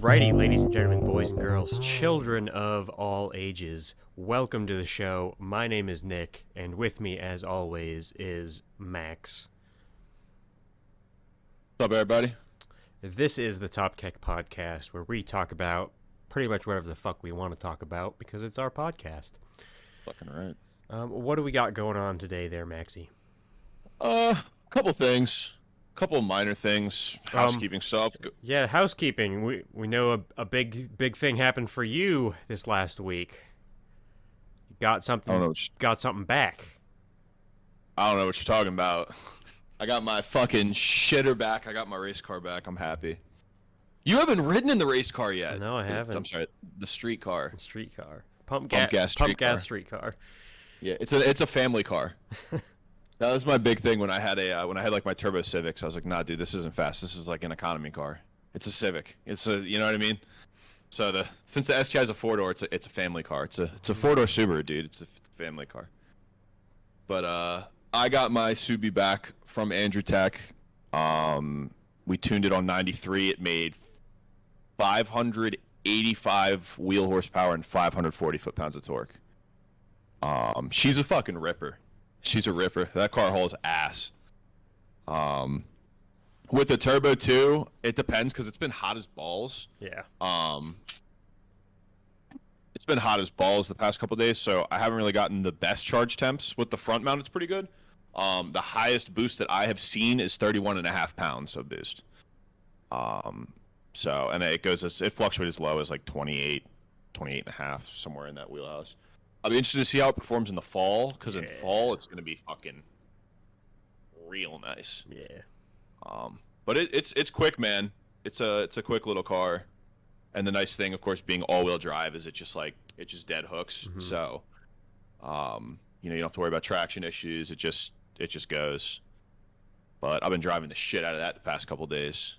Alrighty, ladies and gentlemen, boys and girls, children of all ages, welcome to the show. My name is Nick, and with me, as always, is Max. What's up, everybody? This is the Top Keck Podcast, where we talk about pretty much whatever the fuck we want to talk about, because it's our podcast. Fucking right. What do we got going on today there, Maxie? Couple things. Couple minor things. Housekeeping stuff. Yeah, housekeeping. We know a big thing happened for you this last week. You got something. Got something back. I don't know what you're talking about. I got my fucking shitter back. I got my race car back. I'm happy. You haven't ridden in the race car yet. No, I haven't. I'm sorry. The street car. Street car. Pump gas street car. Yeah, it's a family car. That was my big thing when I had like my Turbo Civics. I was like, nah, dude, this isn't fast. This is like an economy car. It's a Civic. You know what I mean? So since the STI is a 4-door, it's a family car. It's a 4-door Subaru, dude. It's a family car. But I got my Subi back from Andrew Tech. We tuned it on 93. It made 585 wheel horsepower and 540 foot-pounds of torque. She's a fucking ripper. She's a ripper. That car hauls ass. With the turbo too, it depends because it's been hot as balls. Yeah. It's been hot as balls the past couple days, so I haven't really gotten the best charge temps. With the front mount, it's pretty good. The highest boost that I have seen is 31.5 pounds of boost. And it fluctuates as low as like 28 and a half, somewhere in that wheelhouse. I'll be interested to see how it performs in the fall, because in fall it's going to be fucking real nice. Yeah. But it's quick, man. It's a quick little car, and the nice thing, of course, being all-wheel drive is it just dead hooks. Mm-hmm. So, you don't have to worry about traction issues. It just goes. But I've been driving the shit out of that the past couple days.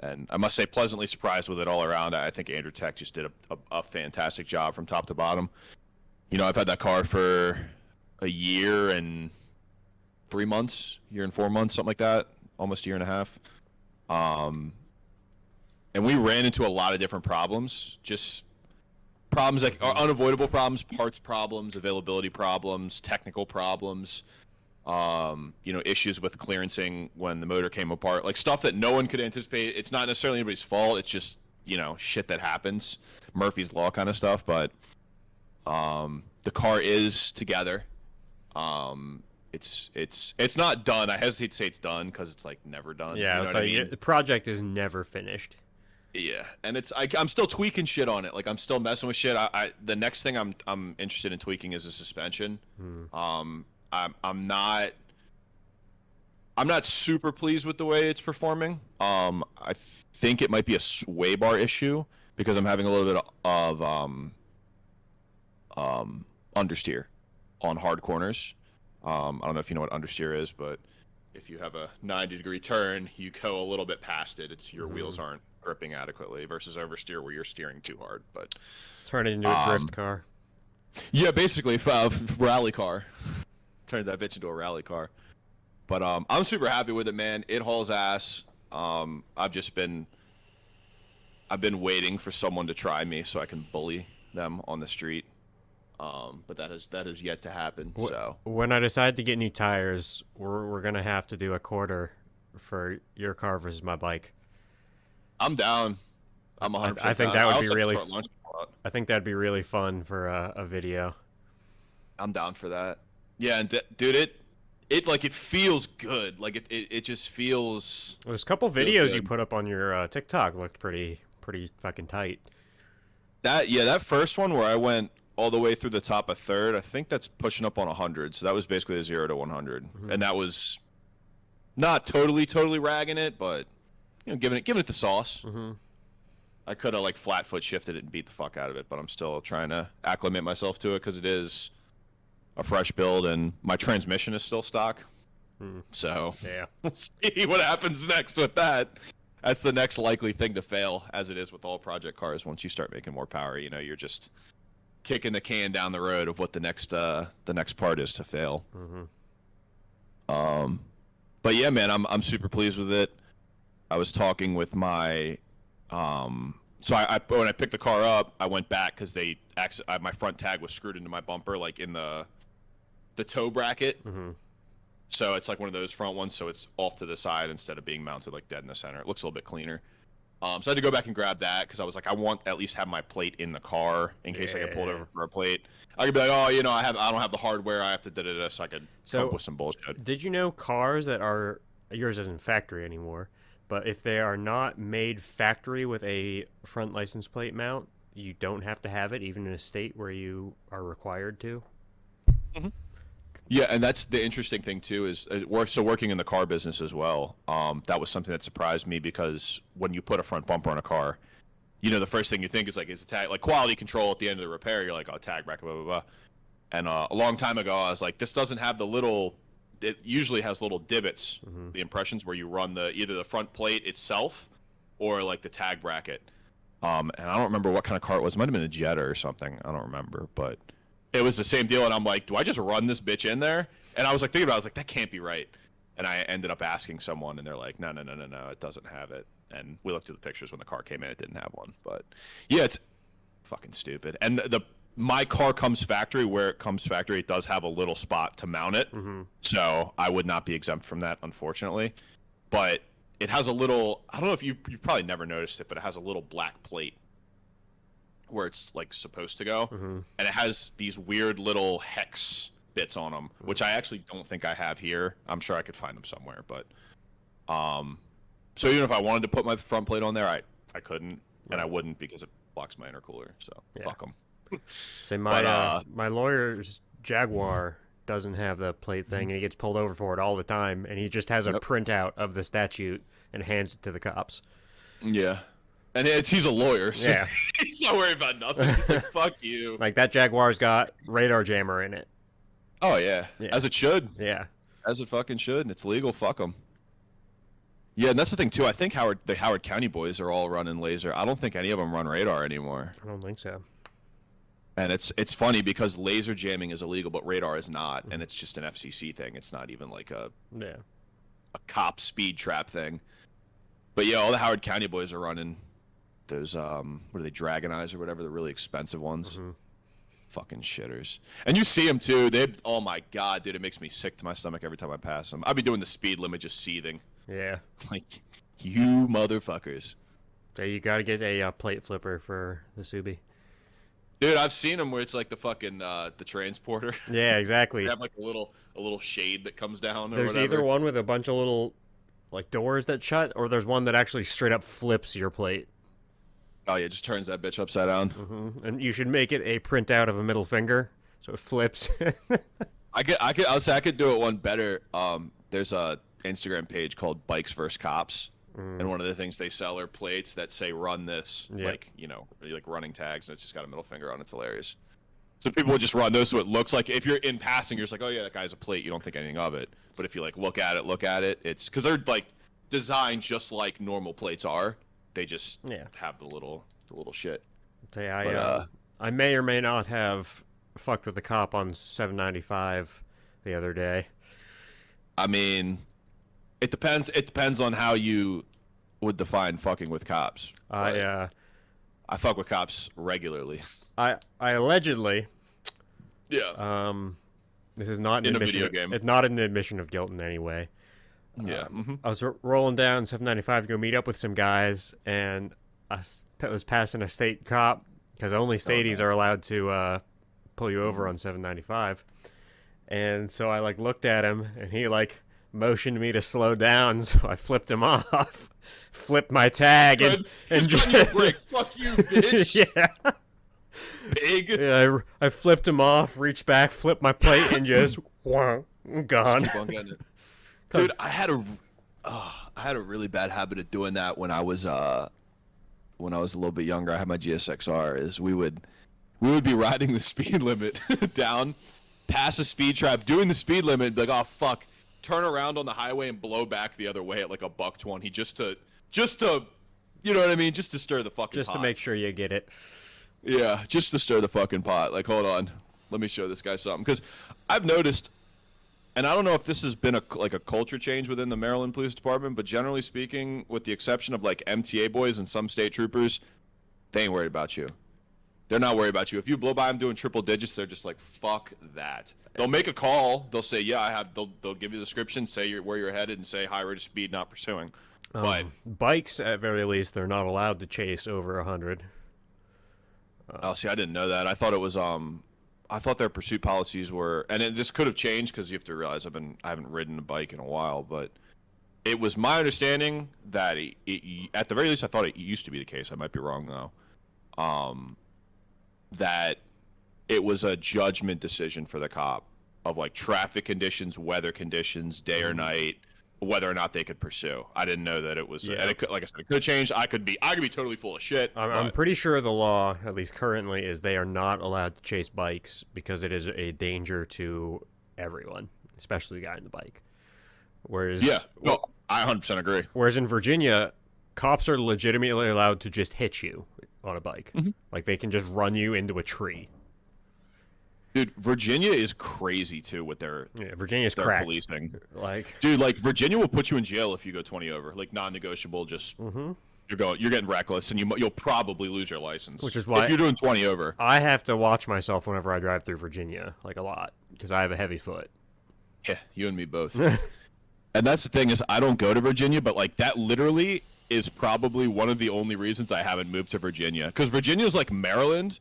And I must say, pleasantly surprised with it all around. I think Andrew Tech just did a fantastic job from top to bottom. I've had that car for a year and 3 months, year and 4 months, something like that, almost a year and a half. And we ran into a lot of different problems, just problems that are unavoidable problems, parts problems, availability problems, technical problems. Issues with clearancing when the motor came apart, like stuff that no one could anticipate. It's not necessarily anybody's fault. It's just, shit that happens. Murphy's Law kind of stuff. But the car is together. It's not done. I hesitate to say it's done because it's like never done. Yeah, it's like the project is never finished. Yeah, and I'm still tweaking shit on it. Like I'm still messing with shit. The next thing I'm interested in tweaking is the suspension. I'm not super pleased with the way it's performing. I think it might be a sway bar issue because I'm having a little bit of understeer on hard corners. I don't know if you know what understeer is, but if you have a 90-degree turn, you go a little bit past it. It's your wheels aren't gripping adequately versus oversteer where you're steering too hard. But turn it into a drift car. Yeah, basically rally car. Turned that bitch into a rally car. But I'm super happy with it, man. It hauls ass. I've been waiting for someone to try me so I can bully them on the street. But that has yet to happen. So when I decide to get new tires, we're gonna have to do a quarter for your car versus my bike. I'm down. I'm 100%. I think that would be really. I think that'd be really fun for a video. I'm down for that. Yeah, and dude, it feels good. Like it just feels. There's a couple videos you put up on your TikTok looked pretty fucking tight. That first one where I went all the way through the top of third, I think that's pushing up on 100. So that was basically a 0 to 100, and that was not totally ragging it, but giving it the sauce. Mm-hmm. I could have flat foot shifted it and beat the fuck out of it, but I'm still trying to acclimate myself to it because it is a fresh build, and my transmission is still stock. So yeah, we'll see what happens next with that. That's the next likely thing to fail, as it is with all project cars. Once you start making more power, you're just kicking the can down the road of what the next part is to fail. Mm-hmm. But yeah, man, I'm super pleased with it. I was talking with my So when I picked the car up, I went back because my front tag was screwed into my bumper, like in the toe bracket. Mm-hmm. So it's like one of those front ones, so it's off to the side instead of being mounted like dead in the center. It looks a little bit cleaner. So I had to go back and grab that because I was like, I want at least have my plate in the car in case I get pulled over for a plate. I could be like, oh, you know, I don't have the hardware. I have to da-da-da, so I could come up with some bullshit. Did you know cars that are yours isn't factory anymore, but if they are not made factory with a front license plate mount, you don't have to have it even in a state where you are required to? Mm-hmm. Yeah, and that's the interesting thing too is working in the car business as well. That was something that surprised me because when you put a front bumper on a car, you know, the first thing you think is like, is a tag, like quality control at the end of the repair. You're like, oh, tag bracket, blah, blah, blah. And a long time ago, I was like, this doesn't have the little, it usually has little divots, the impressions where you run either the front plate itself or like the tag bracket. And I don't remember what kind of car it was. It might have been a Jetta or something. I don't remember, but it was the same deal. And I'm like, do I just run this bitch in there? And I was like, thinking about it, I was like, that can't be right. And I ended up asking someone, and they're like, no, it doesn't have it. And we looked at the pictures when the car came in, it didn't have one. But yeah, it's fucking stupid. And my car comes factory. Where it comes factory, it does have a little spot to mount it. Mm-hmm. So I would not be exempt from that, unfortunately. But it has a little, I don't know if you've probably never noticed it, but it has a little black plate where it's like supposed to go. Mm-hmm. And it has these weird little hex bits on them, which I actually don't think I have here. I'm sure I could find them somewhere, but so even if I wanted to put my front plate on there, I couldn't, and I wouldn't because it blocks my intercooler. So fuck them. Say my lawyer's Jaguar doesn't have the plate thing, and he gets pulled over for it all the time, and he just has a printout of the statute and hands it to the cops. Yeah. And he's a lawyer, so yeah. He's not worried about nothing. He's like, fuck you. Like, that Jaguar's got radar jammer in it. Oh, yeah. As it should. Yeah. As it fucking should, and it's legal. Fuck them. Yeah, and that's the thing, too. I think the Howard County boys are all running laser. I don't think any of them run radar anymore. I don't think so. And it's funny because laser jamming is illegal, but radar is not, and it's just an FCC thing. It's not even like a cop speed trap thing. But, yeah, all the Howard County boys are running those, what are they, Dragon Eyes or whatever, the really expensive ones. Mm-hmm. Fucking shitters. And you see them too. Oh my god, dude, it makes me sick to my stomach every time I pass them. I'd be doing the speed limit just seething. Yeah. Like, you motherfuckers. So you gotta get a plate flipper for the Subi. Dude, I've seen them where it's like the fucking the transporter. Yeah, exactly. They have like a little shade that comes down. There's either one with a bunch of little like doors that shut, or there's one that actually straight up flips your plate. Oh yeah, just turns that bitch upside down. Mm-hmm. And you should make it a printout of a middle finger, so it flips. I could do it one better. There's a Instagram page called Bikes vs Cops, and one of the things they sell are plates that say "run this," like like running tags, and it's just got a middle finger on. It's hilarious. So people would just run those, so it looks like if you're in passing, you're just like, oh yeah, that guy's a plate. You don't think anything of it, but if you like look at it, it's because they're like designed just like normal plates are. They just have the little shit. I may or may not have fucked with the cop on 795 the other day. I mean, it depends. It depends on how you would define fucking with cops. I fuck with cops regularly. I allegedly. Yeah. This is not an admission. Video game. It's not an admission of guilt in any way. Yeah. I was rolling down 795 to go meet up with some guys, and I was passing a state cop because only stateies are allowed to pull you over on 795. And so I like looked at him, and he like motioned me to slow down, so I flipped him off, flipped my tag, and just your break. Fuck you, bitch. Yeah. Big. Yeah, I flipped him off, reached back, flipped my plate, and just gone. Dude, I had a really bad habit of doing that when I was a little bit younger. I had my GSXR. Is we would be riding the speed limit down, pass a speed trap, doing the speed limit, and be like, oh fuck, turn around on the highway and blow back the other way at like a $120 just to you know what I mean, just to stir the fucking pot. To make sure you get it. Yeah, just to stir the fucking pot. Like, hold on, let me show this guy something, because I've noticed and I don't know if this has been like a culture change within the Maryland Police Department, but generally speaking, with the exception of like MTA boys and some state troopers, they ain't worried about you. They're not worried about you. If you blow by them doing triple digits, they're just like, fuck that. They'll make a call. They'll say, yeah, I have. They'll give you the description, say where you're headed, and say high rate of speed, not pursuing. But bikes, at very least, they're not allowed to chase over 100. oh, see, I didn't know that. I thought it was I thought their pursuit policies were, and this could have changed because you have to realize I haven't ridden a bike in a while, but it was my understanding that at the very least, I thought it used to be the case. I might be wrong though. That it was a judgment decision for the cop of like traffic conditions, weather conditions, day or night, whether or not they could pursue. I didn't know that it was, and it could, like I said, it could have changed. I could be totally full of shit. I'm pretty sure the law, at least currently, is they are not allowed to chase bikes because it is a danger to everyone, especially the guy in the bike. Whereas, yeah, no, I 100% agree. Whereas in Virginia, cops are legitimately allowed to just hit you on a bike. Like they can just run you into a tree. Dude, Virginia is crazy too with their Virginia's their cracked. policing. Like, dude, like Virginia will put you in jail if you go 20 over, like non-negotiable. Just you're getting reckless, and you'll probably lose your license. Which is why if you're doing 20 over, I have to watch myself whenever I drive through Virginia, like a lot, because I have a heavy foot. Yeah, you and me both. And that's the thing is, I don't go to Virginia, but like that literally is probably one of the only reasons I haven't moved to Virginia, because Virginia's like Maryland,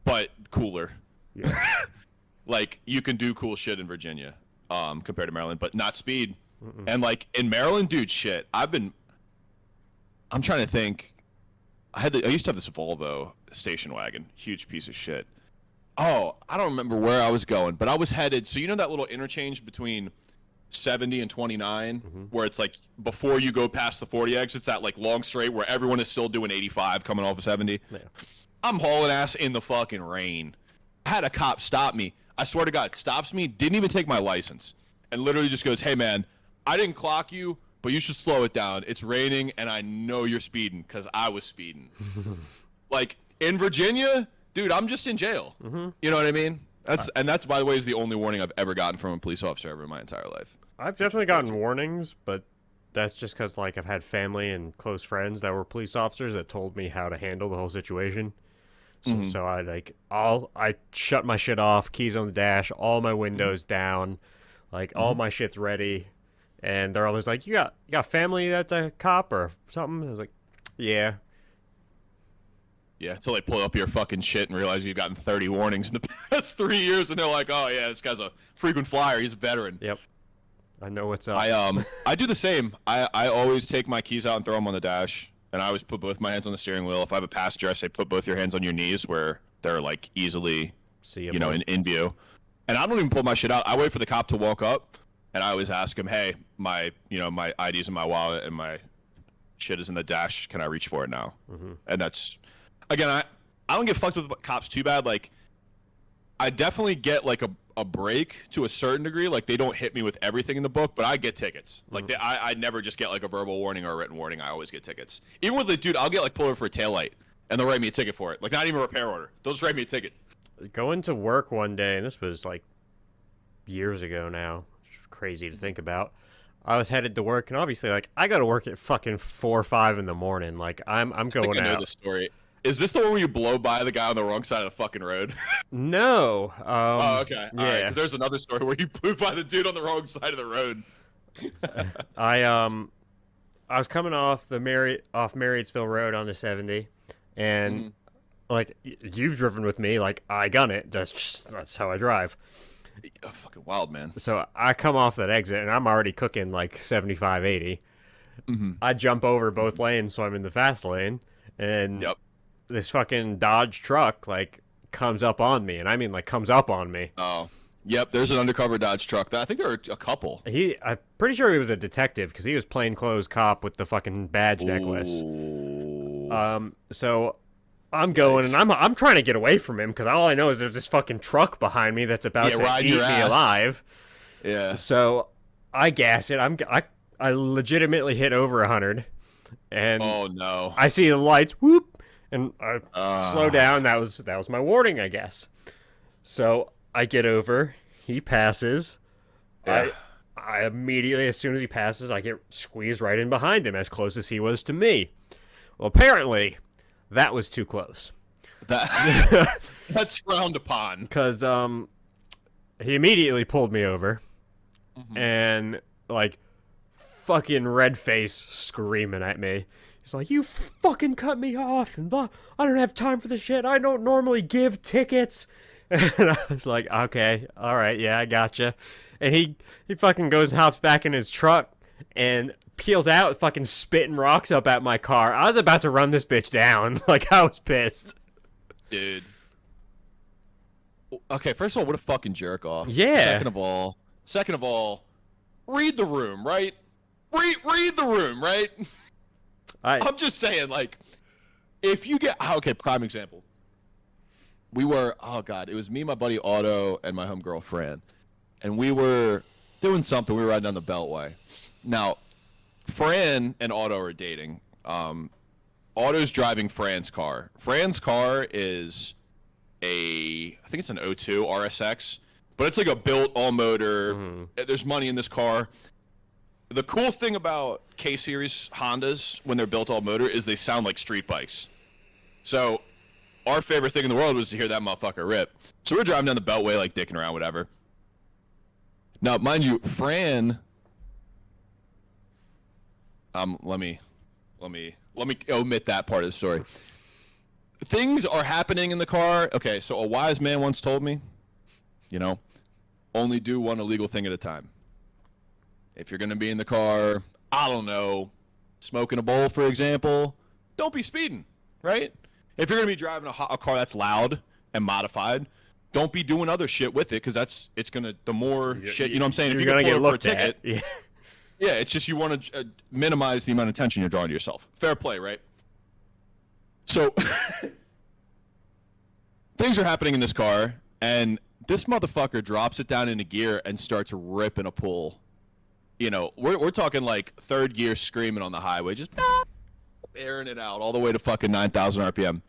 but cooler. Yeah. Like you can do cool shit in Virginia, compared to Maryland, but not speed. And like in Maryland, dude, shit. I'm trying to think. I used to have this Volvo station wagon, huge piece of shit. Oh, I don't remember where I was going, but I was headed. So you know that little interchange between 70 and 29, where it's like before you go past the 40 exits, that like long straight where everyone is still doing 85 coming off of 70. Yeah. I'm hauling ass in the fucking rain. I had a cop stop me. I swear to God, stops me, didn't even take my license, and literally just goes, "Hey man, I didn't clock you, but you should slow it down. It's raining, and I know you're speeding because I was speeding." Like in Virginia, dude, I'm just in jail. You know what I mean? That's by the way is the only warning I've ever gotten from a police officer ever in my entire life. I've definitely gotten warnings, but that's just because like I've had family and close friends that were police officers that told me how to handle the whole situation. So I shut my shit off, keys on the dash, all my windows down, like all my shit's ready, and they're always like, "You got family that's a cop or something?" I was like, "Yeah." Yeah, until they pull up your fucking shit and realize you've gotten 30 warnings in the past 3 years, and they're like, "Oh yeah, this guy's a frequent flyer. He's a veteran." Yep. I know what's up. I do the same. I always take my keys out and throw them on the dash. And I always put both my hands on the steering wheel. If I have a passenger, I say put both your hands on your knees where they're like easily, in view. And I don't even pull my shit out. I wait for the cop to walk up, and I always ask him, "Hey, my ID's in my wallet and my shit is in the dash. Can I reach for it now?" And that's, again, I don't get fucked with cops too bad. Like, I definitely get like a break to a certain degree. Like they don't hit me with everything in the book, but I get tickets. Like I never just get like a verbal warning or a written warning. I always get tickets. Even with the dude, I'll get like pulled over for a taillight and they'll write me a ticket for it. Like not even a repair order. They'll just write me a ticket. Going to work one day, and this was like years ago now. It's crazy to think about. I was headed to work, and obviously, like I go to work at fucking 4 or 5 in the morning. Like I'm going out. I know the story. Is this the one where you blow by the guy on the wrong side of the fucking road? No. Oh, okay. Yeah. Because there's another story where you blew by the dude on the wrong side of the road. I was coming off Marriottsville Road on the 70, and like you've driven with me, like I gun it. That's how I drive. Oh, fucking wild, man. So I come off that exit, and I'm already cooking like 75, 80. I jump over both lanes, so I'm in the fast lane, and this fucking Dodge truck like comes up on me, and I mean like comes up on me. Oh, yep. There's an undercover Dodge truck. I think there are a couple. I'm pretty sure he was a detective because he was plainclothes cop with the fucking badge necklace. So I'm going and I'm trying to get away from him because all I know is there's this fucking truck behind me that's about to eat me alive. Yeah. So I gas it. I legitimately hit over 100, and oh no! I see the lights. Whoop. And I slow down. That was my warning, I guess. So I get over. He passes. Yeah. I immediately, as soon as he passes, I get squeezed right in behind him, as close as he was to me. Well, apparently, that was too close. That that's frowned upon. Because he immediately pulled me over, Mhm. and like fucking red face screaming at me. He's like, "You fucking cut me off, and blah. I don't have time for this shit. I don't normally give tickets." And I was like, "Okay, all right, yeah, I gotcha." And he fucking goes and hops back in his truck and peels out, fucking spitting rocks up at my car. I was about to run this bitch down. Like, I was pissed. Dude. Okay, first of all, what a fucking jerk off. Yeah. Second of all, read the room, right? Read the room, right? I'm just saying, like, if you get okay, prime example. We were it was me, my buddy Otto, and my homegirl Fran, and we were doing something. We were riding down the Beltway. Now, Fran and Otto are dating. Otto's driving Fran's car. Fran's car is I think it's an O2 RSX, but it's like a built all motor. Mm-hmm. There's money in this car. The cool thing about K-Series Hondas when they're built all motor is they sound like street bikes. So our favorite thing in the world was to hear that motherfucker rip. So we're driving down the Beltway like dicking around, whatever. Now, mind you, Fran. Let me omit that part of the story. Things are happening in the car. Okay, so a wise man once told me, only do one illegal thing at a time. If you're going to be in the car, I don't know, smoking a bowl, for example, don't be speeding, right? If you're going to be driving a car that's loud and modified, don't be doing other shit with it, because it's going to, the more shit, you know what I'm saying? You're if you're going to get looked for a ticket, at. yeah, it's just you want to minimize the amount of attention you're drawing to yourself. Fair play, right? So, things are happening in this car, and this motherfucker drops it down into gear and starts ripping a pull. We're talking like third gear screaming on the highway, just airing it out all the way to fucking 9,000 RPM.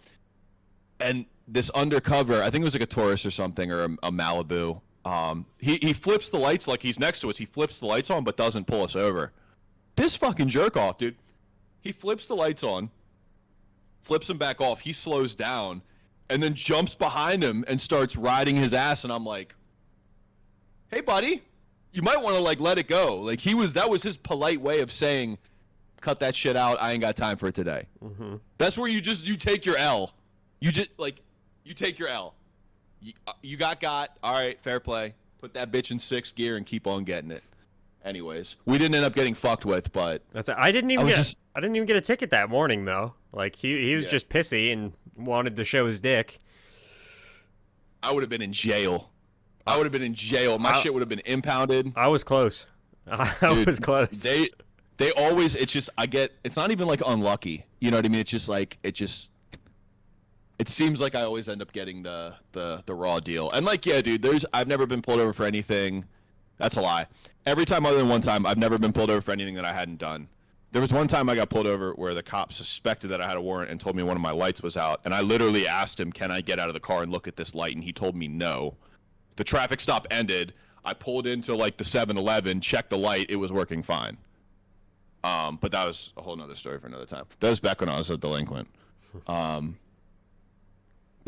And this undercover, I think it was like a Taurus or something, or a Malibu. He flips the lights like he's next to us. He flips the lights on but doesn't pull us over. This fucking jerk off, dude. He flips the lights on, flips them back off. He slows down and then jumps behind him and starts riding his ass. And I'm like, hey, buddy, you might want to like let it go. Like that was his polite way of saying, cut that shit out. I ain't got time for it today. Mm-hmm. That's where you take your L. You take your L. You got. All right, fair play. Put that bitch in 6th gear and keep on getting it. Anyways, we didn't end up getting fucked with, but I didn't even get a ticket that morning though. Like he was just pissy and wanted to show his dick. I would have been in jail. My shit would have been impounded. I was close. I was close. They always. It's just it's not even like unlucky. You know what I mean? It's just like It seems like I always end up getting the raw deal. And like, yeah, dude, I've never been pulled over for anything. That's a lie. Every time other than one time, I've never been pulled over for anything that I hadn't done. There was one time I got pulled over where the cop suspected that I had a warrant and told me one of my lights was out. And I literally asked him, can I get out of the car and look at this light? And he told me no. The traffic stop ended. I pulled into like the 7-Eleven, checked the light. It was working fine. But that was a whole nother story for another time. That was back when I was a delinquent. But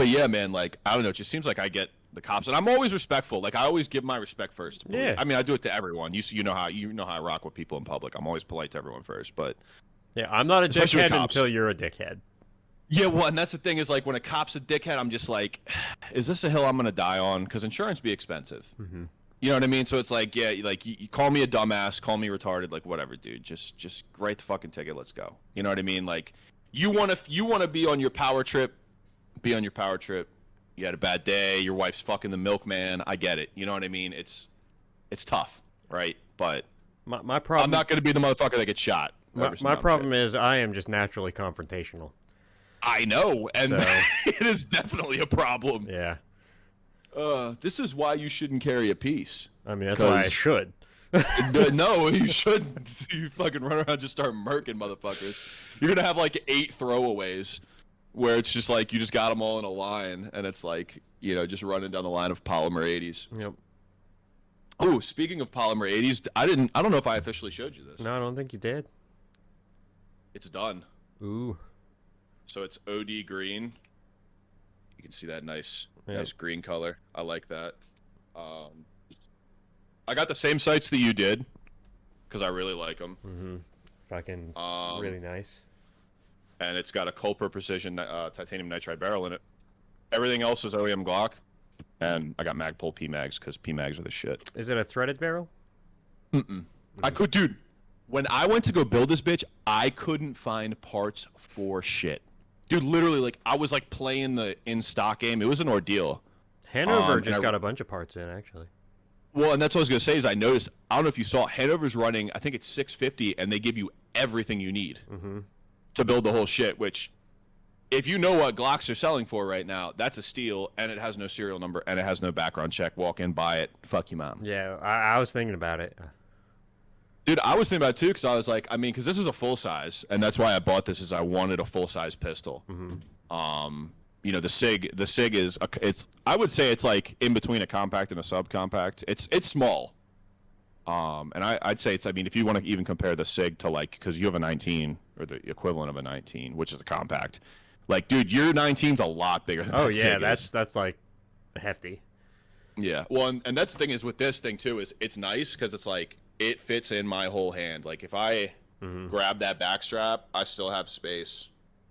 yeah, man, like, I don't know. It just seems like I get the cops, and I'm always respectful. Like, I always give my respect first. Yeah. I mean, I do it to everyone. You know how I rock with people in public. I'm always polite to everyone first, but yeah, I'm not a especially with dickhead cops. until you're a dickhead. Yeah, well, and that's the thing is like when a cop's a dickhead, I'm just like, is this a hill I'm gonna die on? Because insurance be expensive. Mm-hmm. You know what I mean? So it's like, yeah, like you call me a dumbass, call me retarded, like whatever, dude. Just write the fucking ticket. Let's go. You know what I mean? Like, you wanna be on your power trip, be on your power trip. You had a bad day. Your wife's fucking the milkman. I get it. You know what I mean? It's tough, right? But my problem. I'm not gonna be the motherfucker that gets shot. My problem is I am just naturally confrontational. I know, and So, it is definitely a problem. yeah. This is why you shouldn't carry a piece. I mean, that's why I should. No, you shouldn't. You fucking run around and just start murking motherfuckers. You're gonna have like 8 throwaways where it's just like you just got them all in a line, and it's like, just running down the line of polymer 80s. Yep. Oh, speaking of polymer 80s, I don't know if I officially showed you this. No, I don't think you did. It's done. Ooh. So it's OD green. You can see that nice Yep. nice green color. I like that. I got the same sights that you did because I really like them. Mm-hmm. Fucking really nice. And it's got a Culper Precision titanium nitride barrel in it. Everything else is OEM Glock, and I got Magpul PMags because PMags are the shit. Is it a threaded barrel? I could, dude. When I went to go build this bitch, I couldn't find parts for shit. Dude, literally, like, I was, like, playing the in-stock game. It was an ordeal. Hanover just got a bunch of parts in, actually. Well, and that's what I was going to say is I noticed, I don't know if you saw, Hanover's running, I think it's 650, and they give you everything you need to build the whole shit, which, if you know what Glocks are selling for right now, that's a steal, and it has no serial number, and it has no background check. Walk in, buy it. Fuck you, mom. Yeah, I was thinking about it. Dude, I was thinking about it too because I was like, I mean, because this is a full size, and that's why I bought this. Is I wanted a full size pistol. You know, the Sig is it's I would say it's like in between a compact and a subcompact. It's small. And I'd say it's. I mean, if you want to even compare the Sig to like, because you have a 19 or the equivalent of a 19, which is a compact. Like, dude, your 19's a lot bigger than Oh that yeah, Sig that's like hefty. Yeah. Well, and that's the thing is with this thing too is it's nice because it's like it fits in my whole hand. Like if I grab that back strap, I still have space,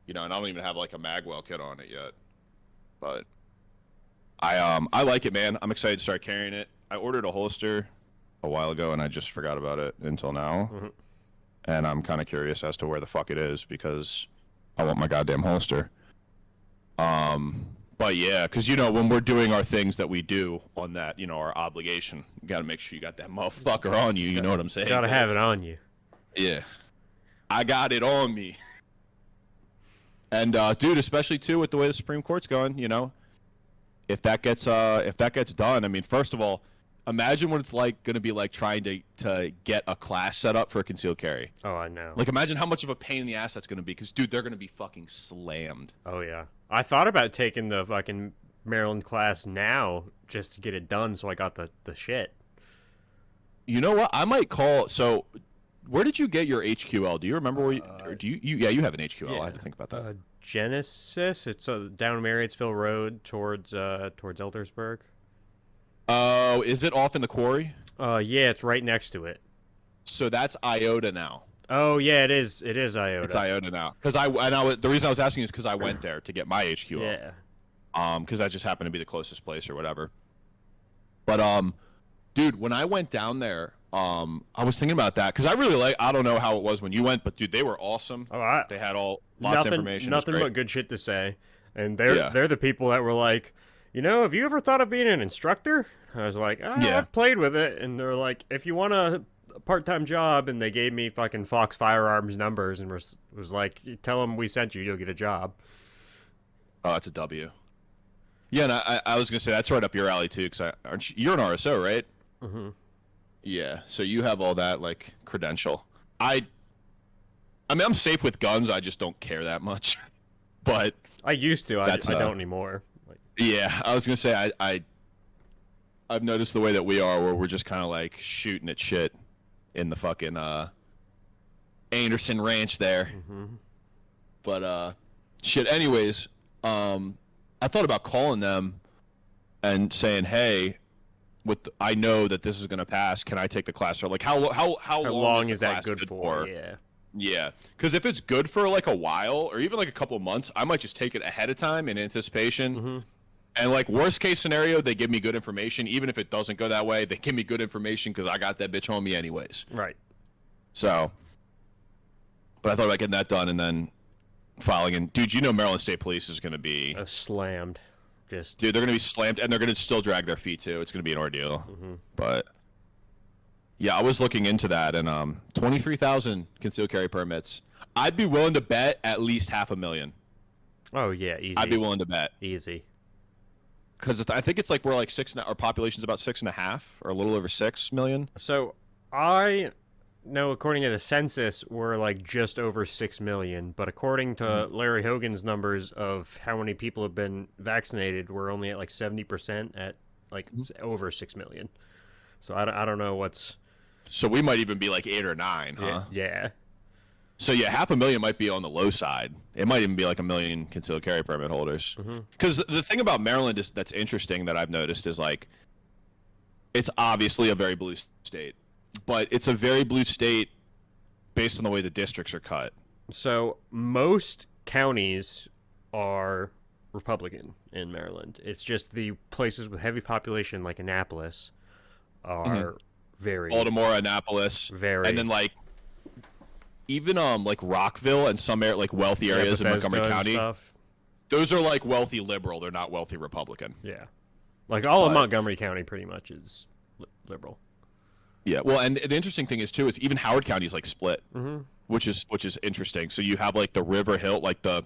you know, and I don't even have like a magwell kit on it yet. But I like it, man. I'm excited to start carrying it. I ordered a holster a while ago and I just forgot about it until now. And I'm kind of curious as to where the fuck it is because I want my goddamn holster. But yeah, because you know when we're doing our things that we do on that, you know, our obligation, you got to make sure you got that motherfucker on you. You know what I'm saying? Gotta have it on you. Yeah, I got it on me. And dude, especially too with the way the Supreme Court's going, you know, if that gets done, I mean, first of all, imagine what it's like going to be like trying to get a class set up for a concealed carry. Oh, I know. Like, imagine how much of a pain in the ass that's going to be, because dude, they're going to be fucking slammed. Oh yeah. I thought about taking the fucking Maryland class now just to get it done, so I got the shit. You know what? I might call. So, where did you get your HQL? Do you remember where you? Or do you? Yeah, you have an HQL. Yeah. I had to think about that. Genesis. It's down Marriottsville Road towards Eldersburg. Oh, is it off in the quarry? Yeah, it's right next to it. So that's IOTA now. Oh yeah, it is. It is IOTA. It's IOTA now. Because the reason I was asking is because I went there to get my HQL. Yeah. Because that just happened to be the closest place or whatever. But dude, when I went down there, I was thinking about that because I really like. I don't know how it was when you went, but dude, they were awesome. Oh, they had lots of information. Nothing but good shit to say, and they're the people that were like, you know, have you ever thought of being an instructor? I was like, I've played with it, and they're like, if you want a part-time job, and they gave me fucking Fox Firearms numbers, and was like, tell them we sent you, you'll get a job. Oh, that's a W. Yeah, and I was gonna say that's right up your alley too, because you're an RSO, right? Mm-hmm. Yeah, so you have all that like credential. I mean, I'm safe with guns. I just don't care that much. But I used to. I don't anymore. Like, yeah, I was gonna say I've noticed the way that we are, where we're just kind of like shooting at shit in the fucking Anderson Ranch there. But shit. Anyways, I thought about calling them and saying, hey, I know that this is gonna pass. Can I take the class? Or like how long is that good for? Yeah. Yeah, because if it's good for like a while or even like a couple of months, I might just take it ahead of time in anticipation. And like worst case scenario, they give me good information. Even if it doesn't go that way, they give me good information because I got that bitch on me anyways. Right. So, but I thought about getting that done and then filing in. Dude, you know Maryland State Police is going to be slammed. Dude, they're going to be slammed and they're going to still drag their feet too. It's going to be an ordeal. But yeah, I was looking into that and 23,000 concealed carry permits. I'd be willing to bet at least 500,000. Oh yeah, easy. I'd be willing to bet. Easy. Because I think it's like we're like our population's about 6.5 or a little over 6 million. So I know according to the census we're like just over 6 million, but according to Larry Hogan's numbers of how many people have been vaccinated, we're only at like 70% at like over 6 million. So I don't know what's. So we might even be like 8 or 9, huh? Yeah. So yeah, 500,000 might be on the low side. It might even be like 1 million concealed carry permit holders. Because the thing about Maryland is that's interesting that I've noticed is like, it's obviously a very blue state, but it's a very blue state based on the way the districts are cut. So most counties are Republican in Maryland. It's just the places with heavy population like Annapolis are very Baltimore, Annapolis, very, and then like even like Rockville and some like wealthy areas in Bethesda Montgomery and County. stuff. Those are like wealthy liberal. They're not wealthy Republican. Yeah, like all of Montgomery County pretty much is liberal. Yeah, well, and the interesting thing is too is even Howard County is like split, which is interesting. So you have like the River Hill, like the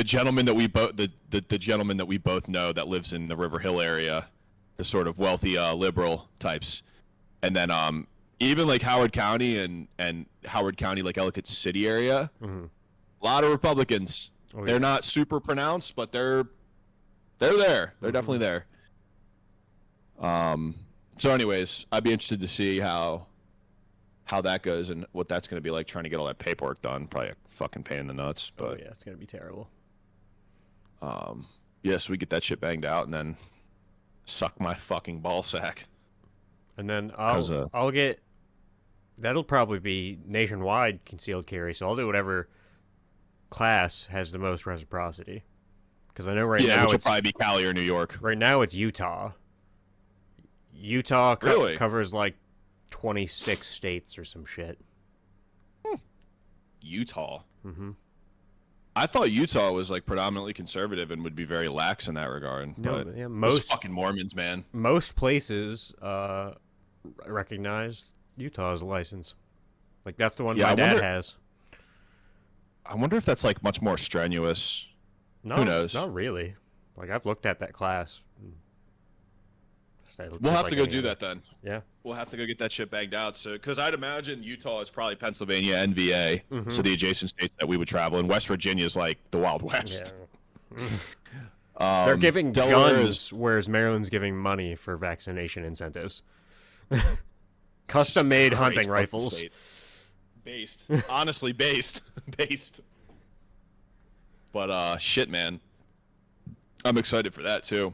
gentleman that we both the gentleman that we both know that lives in the River Hill area, the sort of wealthy liberal types, and then even like Howard County and Howard County like Ellicott City area, a lot of Republicans. Oh, they're not super pronounced, but they're there. They're definitely there. So anyways, I'd be interested to see how that goes and what that's going to be like trying to get all that paperwork done. Probably a fucking pain in the nuts. But yeah, it's going to be terrible. Yeah, so we get that shit banged out and then suck my fucking ball sack. And then I'll get. That'll probably be nationwide concealed carry, so I'll do whatever class has the most reciprocity. Because I know right now which will probably be Cali or New York. Right now it's Utah. Utah really? Covers like 26 states or some shit. Utah. I thought Utah was like predominantly conservative and would be very lax in that regard. No, but yeah, most fucking Mormons, man. Most places recognize Utah as a license. Like that's the one my dad has. I wonder if that's like much more strenuous. No, who knows? Not really. Like I've looked at that class. We'll have to go do that then. Yeah. We'll have to go get that shit banged out. So, because I'd imagine Utah is probably Pennsylvania and VA, so the adjacent states that we would travel. And West Virginia is like the Wild West. Yeah. They're giving Delaware guns, whereas Maryland's giving money for vaccination incentives. Custom-made hunting rifles. Based. Honestly, based. But, shit, man. I'm excited for that, too.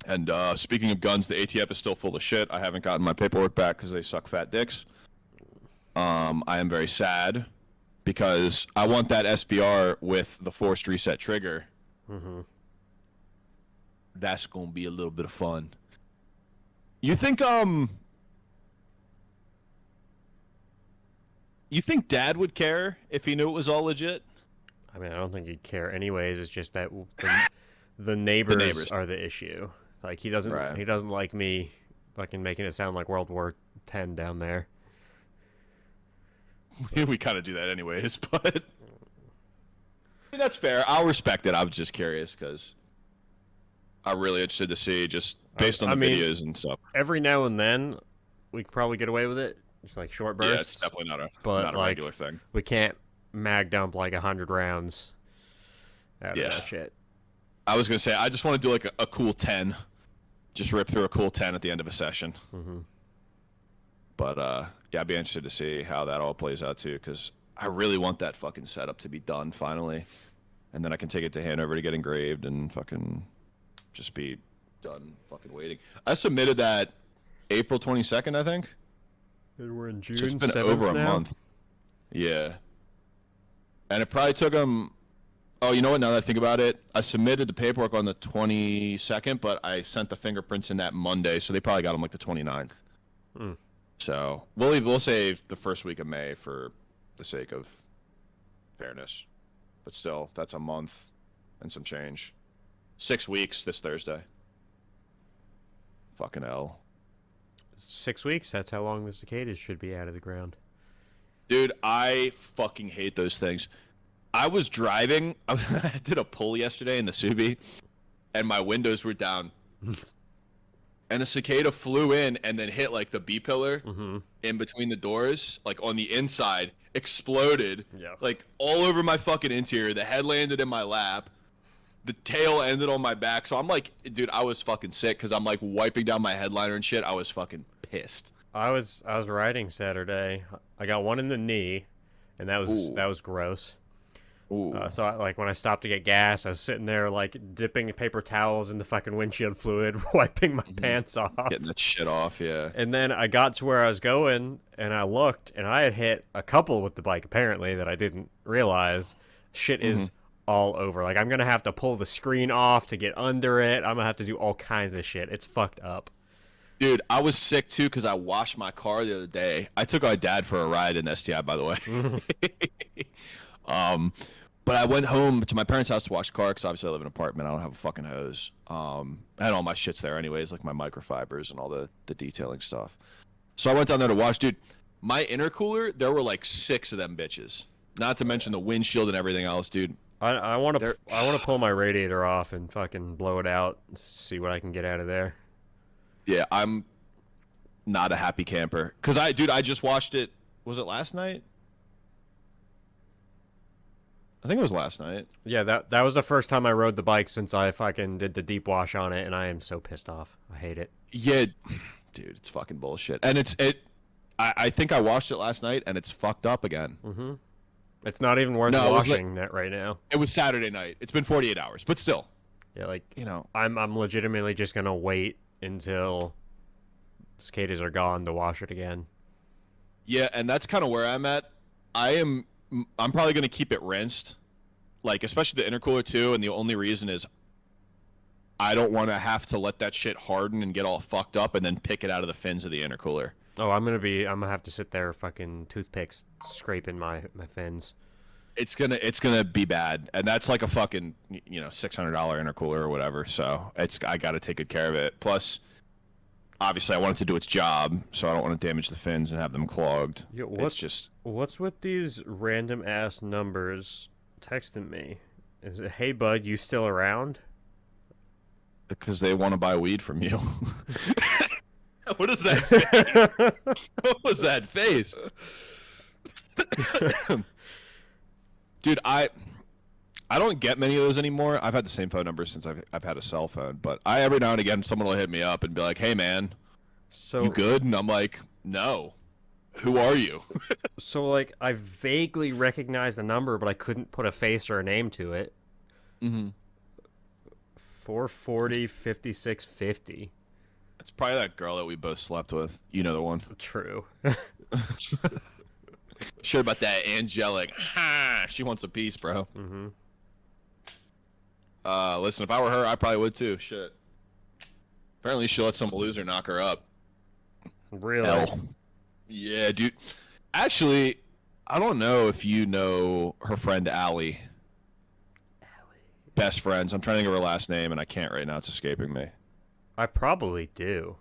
And speaking of guns, the ATF is still full of shit. I haven't gotten my paperwork back because they suck fat dicks. I am very sad because I want that SBR with the forced reset trigger. That's going to be a little bit of fun. You think Dad would care if he knew it was all legit? I mean, I don't think he'd care anyways. It's just that the neighbors are the issue. Like he doesn't like me fucking making it sound like World War X down there. We kind of do that anyways, but I mean, that's fair. I'll respect it. I was just curious because I'm really interested to see just based on the videos and stuff. Every now and then, we could probably get away with it. It's like short bursts. Yeah, it's definitely not a regular thing. We can't mag dump like 100 rounds out of that shit. I was gonna say I just want to do like a cool 10, just rip through a cool 10 at the end of a session. But yeah, I'd be interested to see how that all plays out too, because I really want that fucking setup to be done finally, and then I can take it to Hanover to get engraved and fucking just be done fucking waiting. I submitted that April 22nd, I think. And we're in June. So it's been over a month. Yeah, and it probably took them. Oh, you know what? Now that I think about it, I submitted the paperwork on the 22nd, but I sent the fingerprints in that Monday, so they probably got them like the 29th. So we'll save the first week of May for the sake of fairness. But still, that's a month and some change. 6 weeks this Thursday. Fucking hell. 6 weeks? That's how long the cicadas should be out of the ground. Dude, I fucking hate those things. I was driving. I did a pull yesterday in the Subi, and my windows were down. And a cicada flew in and then hit like the B pillar in between the doors, like on the inside, exploded, like all over my fucking interior. The head landed in my lap, the tail ended on my back. So I'm like, dude, I was fucking sick because I'm like wiping down my headliner and shit. I was fucking pissed. I was riding Saturday. I got one in the knee, and that was gross. So like when I stopped to get gas, I was sitting there like dipping paper towels in the fucking windshield fluid, wiping my pants off, Getting that shit off, yeah. And then I got to where I was going, and I looked, and I had hit a couple with the bike apparently that I didn't realize. Shit is all over. Like I'm gonna have to pull the screen off to get under it. I'm gonna have to do all kinds of shit. It's fucked up. Dude, I was sick too because I washed my car the other day. I took my dad for a ride in STI, by the way. But I went home to my parents' house to wash the car because obviously I live in an apartment. I don't have a fucking hose. I had all my shits there anyways, like my microfibers and all the detailing stuff. So I went down there to wash. Dude, my intercooler, there were like 6 of them bitches. Not to mention the windshield and everything else, dude. I want to pull my radiator off and fucking blow it out, see what I can get out of there. Yeah, I'm not a happy camper. Because I just watched it. Was it last night? I think it was last night. Yeah, that was the first time I rode the bike since I fucking did the deep wash on it, and I am so pissed off. I hate it. Yeah, dude, it's fucking bullshit. And I think I washed it last night, and it's fucked up again. Mm-hmm. It's not even worth washing that right now. It was Saturday night. It's been 48 hours, but still. Yeah, like, you know, I'm legitimately just gonna wait until skaters are gone to wash it again. Yeah, and that's kind of where I'm at. I'm probably going to keep it rinsed, like especially the intercooler too, and the only reason is I don't want to have to let that shit harden and get all fucked up and then pick it out of the fins of the intercooler. Oh, I'm gonna have to sit there fucking toothpicks scraping my fins. It's gonna be bad, and that's like a fucking $600 intercooler or whatever. So I got to take good care of it. Plus, obviously, I want it to do its job, so I don't want to damage the fins and have them clogged. Yeah, what's with these random ass numbers texting me? Is it, hey bud, you still around? Because they want to buy weed from you. What is that face? What was that face? Dude, I don't get many of those anymore. I've had the same phone number since I've had a cell phone, but every now and again someone will hit me up and be like, "Hey man, you good?" And I'm like, "No. Who are you?" So like I vaguely recognized the number, but I couldn't put a face or a name to it. 440 5650. It's probably that girl that we both slept with. You know the one. True. Shit about that angelic. She wants a piece, bro. Mm-hmm. Listen, if I were her, I probably would too. Shit. Apparently, she let some loser knock her up. Really? Hell. Yeah, dude. Actually, I don't know if you know her friend Allie. Best friends. I'm trying to think of her last name, and I can't right now. It's escaping me. I probably do.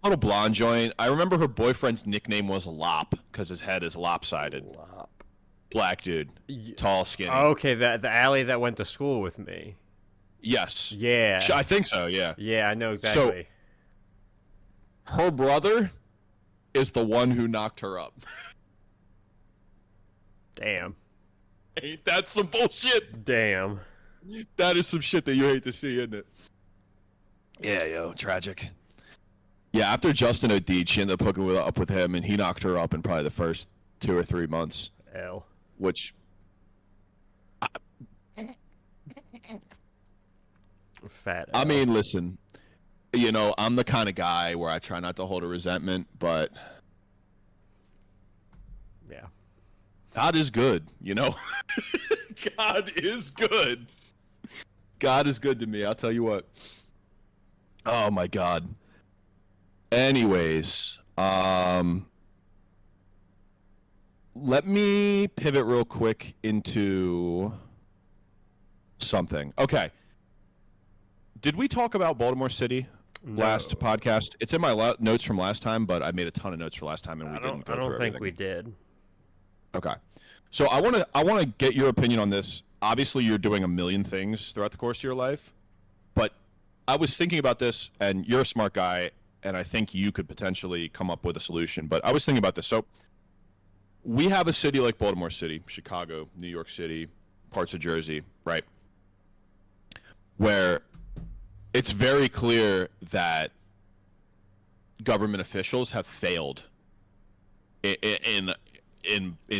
Little blonde joint. I remember her boyfriend's nickname was Lop because his head is lopsided. Lop. Black dude. Tall, skinny. Okay, the alley that went to school with me. Yes. Yeah. I think so, yeah. Yeah, I know exactly. So, her brother is the one who knocked her up. Damn. Ain't that some bullshit? Damn. That is some shit that you hate to see, isn't it? Yeah, yo, tragic. Yeah, after Justin OD'd, she ended up hooking up with him, and he knocked her up in probably the first 2 or 3 months. L. Which... Fat L. I mean, listen, I'm the kind of guy where I try not to hold a resentment, but... Yeah. God is good, God is good. God is good to me, I'll tell you what. Oh, my God. Anyways, let me pivot real quick into something. Okay. Did we talk about Baltimore City last podcast? It's in my notes from last time, but I made a ton of notes for last time, and we didn't go through everything. I don't think we did. Okay. So I want to get your opinion on this. Obviously, you're doing a million things throughout the course of your life, but I was thinking about this, and you're a smart guy, and I think you could potentially come up with a solution. But I was thinking about this. So we have a city like Baltimore City, Chicago, New York City, parts of Jersey, right? where it's very clear that government officials have failed in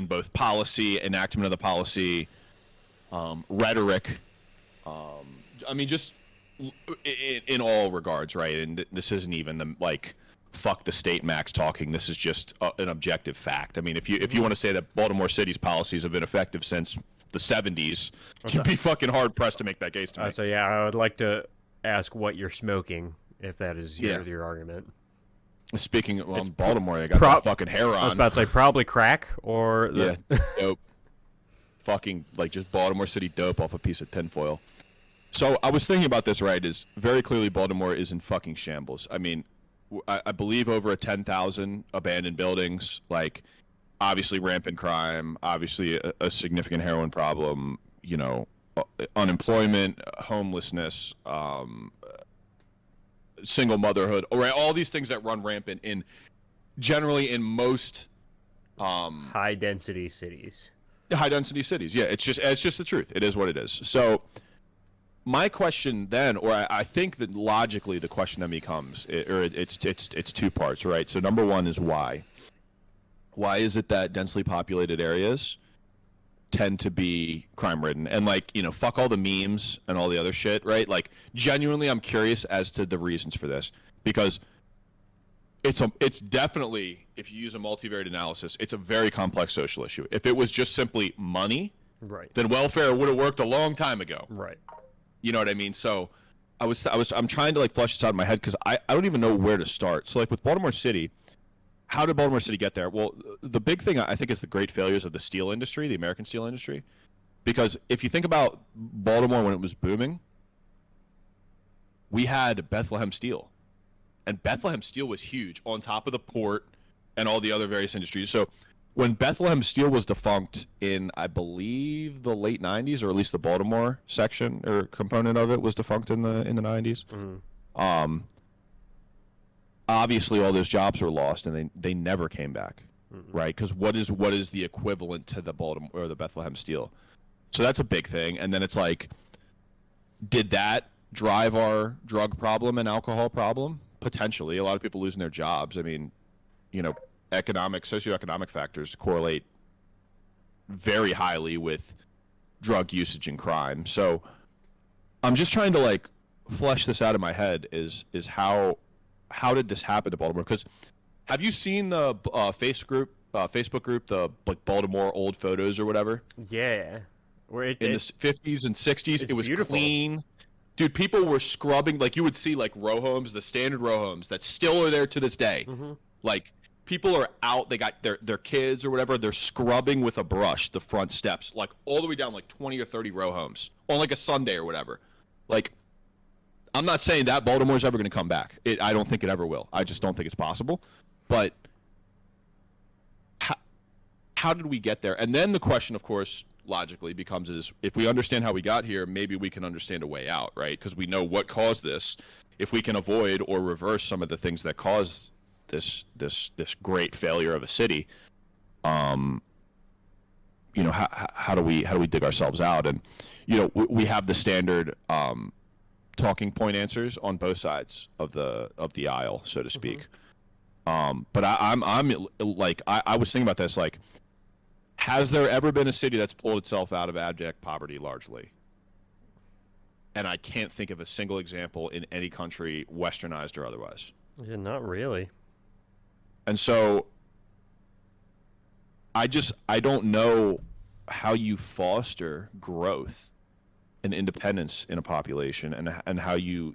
both policy, enactment of the policy, rhetoric. I mean, just in all regards, right? And this isn't even the like fuck the state max talking. This is just an objective fact. I mean, if you want to say that Baltimore City's policies have been effective since the 70s, you'd be fucking hard pressed to make that case to me. So yeah, I would like to ask what you're smoking, if that is your argument. Speaking of Baltimore, I got that fucking hair on. I was about to say probably crack or dope. Fucking like just Baltimore City dope off a piece of tinfoil. So I was thinking about this, right? Is very clearly Baltimore is in fucking shambles. I mean, I believe over 10,000 abandoned buildings, like obviously rampant crime, obviously a significant heroin problem, you know, unemployment, homelessness, single motherhood, right? All these things that run rampant generally in most high density cities. High density cities, yeah. It's just the truth. It is what it is. So my question then, or I think that logically the question then becomes, it's two parts, right? So number one is why. Why is it that densely populated areas tend to be crime-ridden? And like, you know, fuck all the memes and all the other shit, right? Like, genuinely, I'm curious as to the reasons for this, because it's definitely, if you use a multivariate analysis, it's a very complex social issue. If it was just simply money, right, then welfare would have worked a long time ago. Right. You know what I mean? So I'm trying to like flesh this out in my head because I don't even know where to start. So like with Baltimore City, how did Baltimore City get there? Well, the big thing I think is the great failures of the steel industry, the American steel industry. Because if you think about Baltimore when it was booming, we had Bethlehem Steel. And Bethlehem Steel was huge on top of the port and all the other various industries. So when Bethlehem Steel was defunct in, I believe, the late 90s, or at least the Baltimore section or component of it was defunct in the 90s. Mm-hmm. Obviously all those jobs were lost and they never came back, mm-hmm. right? Because what is the equivalent to the Baltimore or the Bethlehem Steel? So that's a big thing. And then it's like, did that drive our drug problem and alcohol problem? Potentially. A lot of people losing their jobs. I mean, you know, socioeconomic factors correlate very highly with drug usage and crime. So I'm just trying to like flesh this out in my head is how did this happen to Baltimore? Because have you seen the Facebook group, the like Baltimore old photos or whatever? Yeah. Where in the 50s and 60s, it was beautiful. Clean. Dude, people were scrubbing, like you would see like row homes, the standard row homes that still are there to this day. Mm-hmm. Like people are out, they got their kids or whatever, they're scrubbing with a brush the front steps, like all the way down like 20 or 30 row homes on like a Sunday or whatever. Like, I'm not saying that Baltimore's ever going to come back. I don't think it ever will. I just don't think it's possible. But how did we get there? And then the question, of course, logically becomes is if we understand how we got here, maybe we can understand a way out, right? Because we know what caused this. If we can avoid or reverse some of the things that caused this great failure of a city, you know, how do we dig ourselves out? And you know, we have the standard talking point answers on both sides of the aisle, so to speak. Mm-hmm. But I'm like I was thinking about this, like, has there ever been a city that's pulled itself out of abject poverty largely? And I can't think of a single example in any country, westernized or otherwise. Yeah, not really. And so I don't know how you foster growth and independence in a population and how you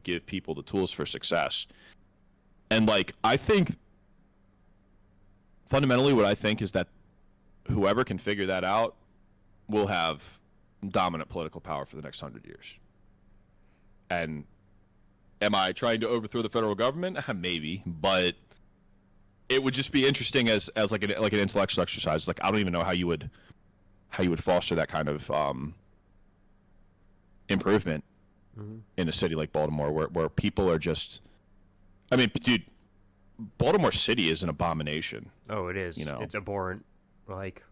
give people the tools for success. And like, I think fundamentally what I think is that whoever can figure that out will have dominant political power for the next 100 years. And am I trying to overthrow the federal government? Maybe, but it would just be interesting as like an intellectual exercise. Like, I don't even know how you would foster that kind of improvement mm-hmm. in a city like Baltimore, where people are just, I mean, dude, Baltimore City is an abomination. Oh, it is. You know, it's abhorrent. Like,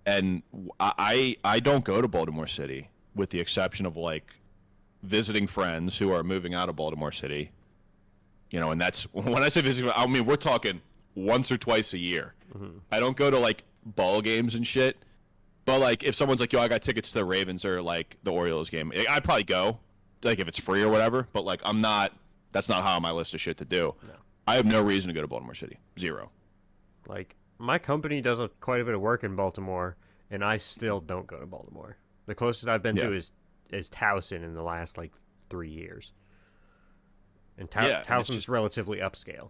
and I don't go to Baltimore City. with the exception of like visiting friends who are moving out of Baltimore City. You know, and that's when I say visiting, I mean we're talking once or twice a year. Mm-hmm. I don't go to like ball games and shit. But like if someone's like, yo, I got tickets to the Ravens or like the Orioles game, I'd probably go, like if it's free or whatever. But like that's not high on my list of shit to do. No. I have no reason to go to Baltimore City. Zero. Like, my company does quite a bit of work in Baltimore, and I still don't go to Baltimore. The closest I've been to is Towson in the last, like, 3 years. And Towson's relatively upscale.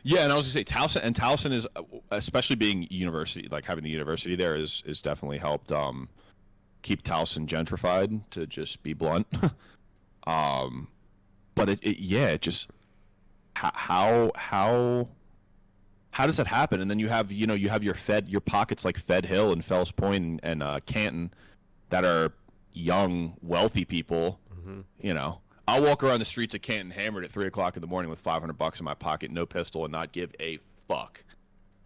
Yeah, and I was going to say, Towson is, especially being university, like having the university there is definitely helped keep Towson gentrified, to just be blunt. But it just, how does that happen? And then you have your pockets like Fed Hill and Fells Point and Canton that are young, wealthy people. Mm-hmm. You know, I'll walk around the streets of Canton hammered at 3 o'clock in the morning with $500 in my pocket, no pistol, and not give a fuck.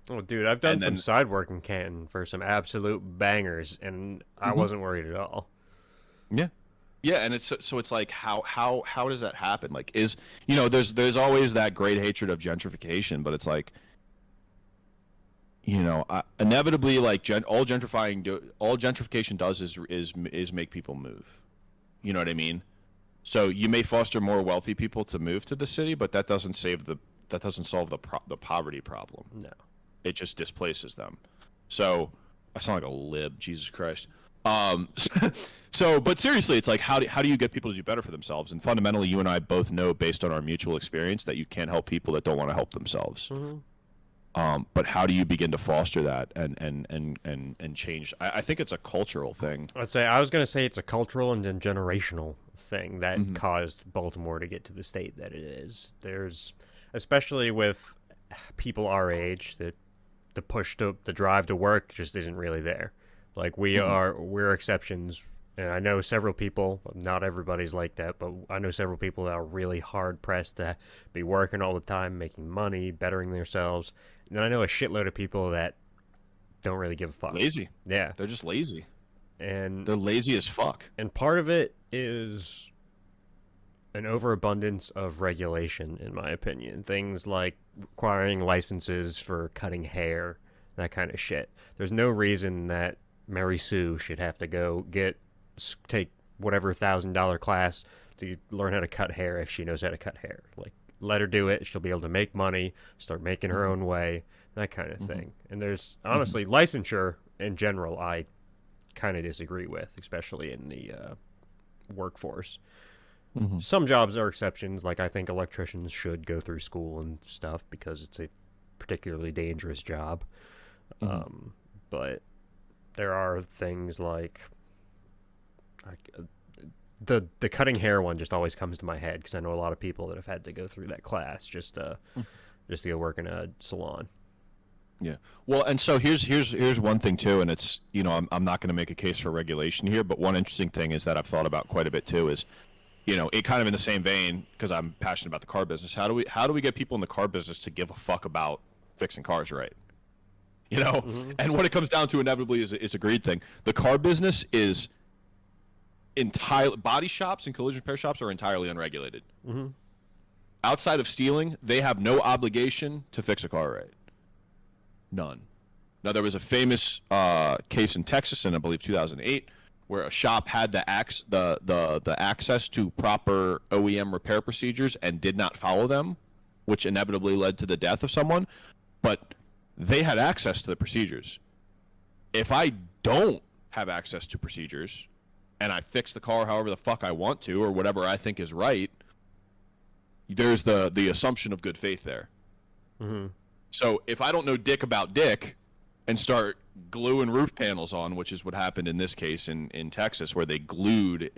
Oh, dude, I've done some side work in Canton for some absolute bangers, and I wasn't worried at all. Yeah. Yeah, and it's like how does that happen? Like, there's always that great hatred of gentrification, but it's like, inevitably, like all gentrification does is make people move. You know what I mean? So you may foster more wealthy people to move to the city, but that doesn't solve the poverty problem. No, it just displaces them. So I sound like a lib, Jesus Christ. But seriously, it's like, how do you get people to do better for themselves? And fundamentally, you and I both know, based on our mutual experience, that you can't help people that don't want to help themselves. Mm-hmm. But how do you begin to foster that and change? I think it's a cultural thing. I was going to say it's a cultural and then generational thing that caused Baltimore to get to the state that it is. There's, especially with people our age, that the drive to work just isn't really there. Like, we're exceptions, and I know several people, not everybody's like that, but I know several people that are really hard-pressed to be working all the time, making money, bettering themselves, and then I know a shitload of people that don't really give a fuck. Lazy. Yeah. They're just lazy. And they're lazy as fuck. And part of it is an overabundance of regulation, in my opinion. Things like requiring licenses for cutting hair, that kind of shit. There's no reason that Mary Sue should have to take whatever $1,000 class to learn how to cut hair if she knows how to cut hair. Like, let her do it. She'll be able to make money, start making her own way, that kind of thing. And there's, honestly, licensure in general, I kind of disagree with, especially in the workforce. Some jobs are exceptions. Like, I think electricians should go through school and stuff because it's a particularly dangerous job. But there are things like the cutting hair one just always comes to my head because I know a lot of people that have had to go through that class just to go work in a salon. Yeah. Well, and so here's one thing too, and it's, I'm not going to make a case for regulation here, but one interesting thing is that I've thought about quite a bit too is, it kind of in the same vein, because I'm passionate about the car business. How do we get people in the car business to give a fuck about fixing cars right? And what it comes down to inevitably is a greed thing. The car business is entirely, body shops and collision repair shops are entirely unregulated. Outside of stealing, they have no obligation to fix a car right. None. Now, there was a famous case in Texas in, I believe, 2008, where a shop had the access to proper OEM repair procedures and did not follow them, which inevitably led to the death of someone. But they had access to the procedures. If I don't have access to procedures and I fix the car however the fuck I want to or whatever I think is right, there's the assumption of good faith there. So if I don't know dick about dick and start gluing roof panels on, which is what happened in this case in Texas, where they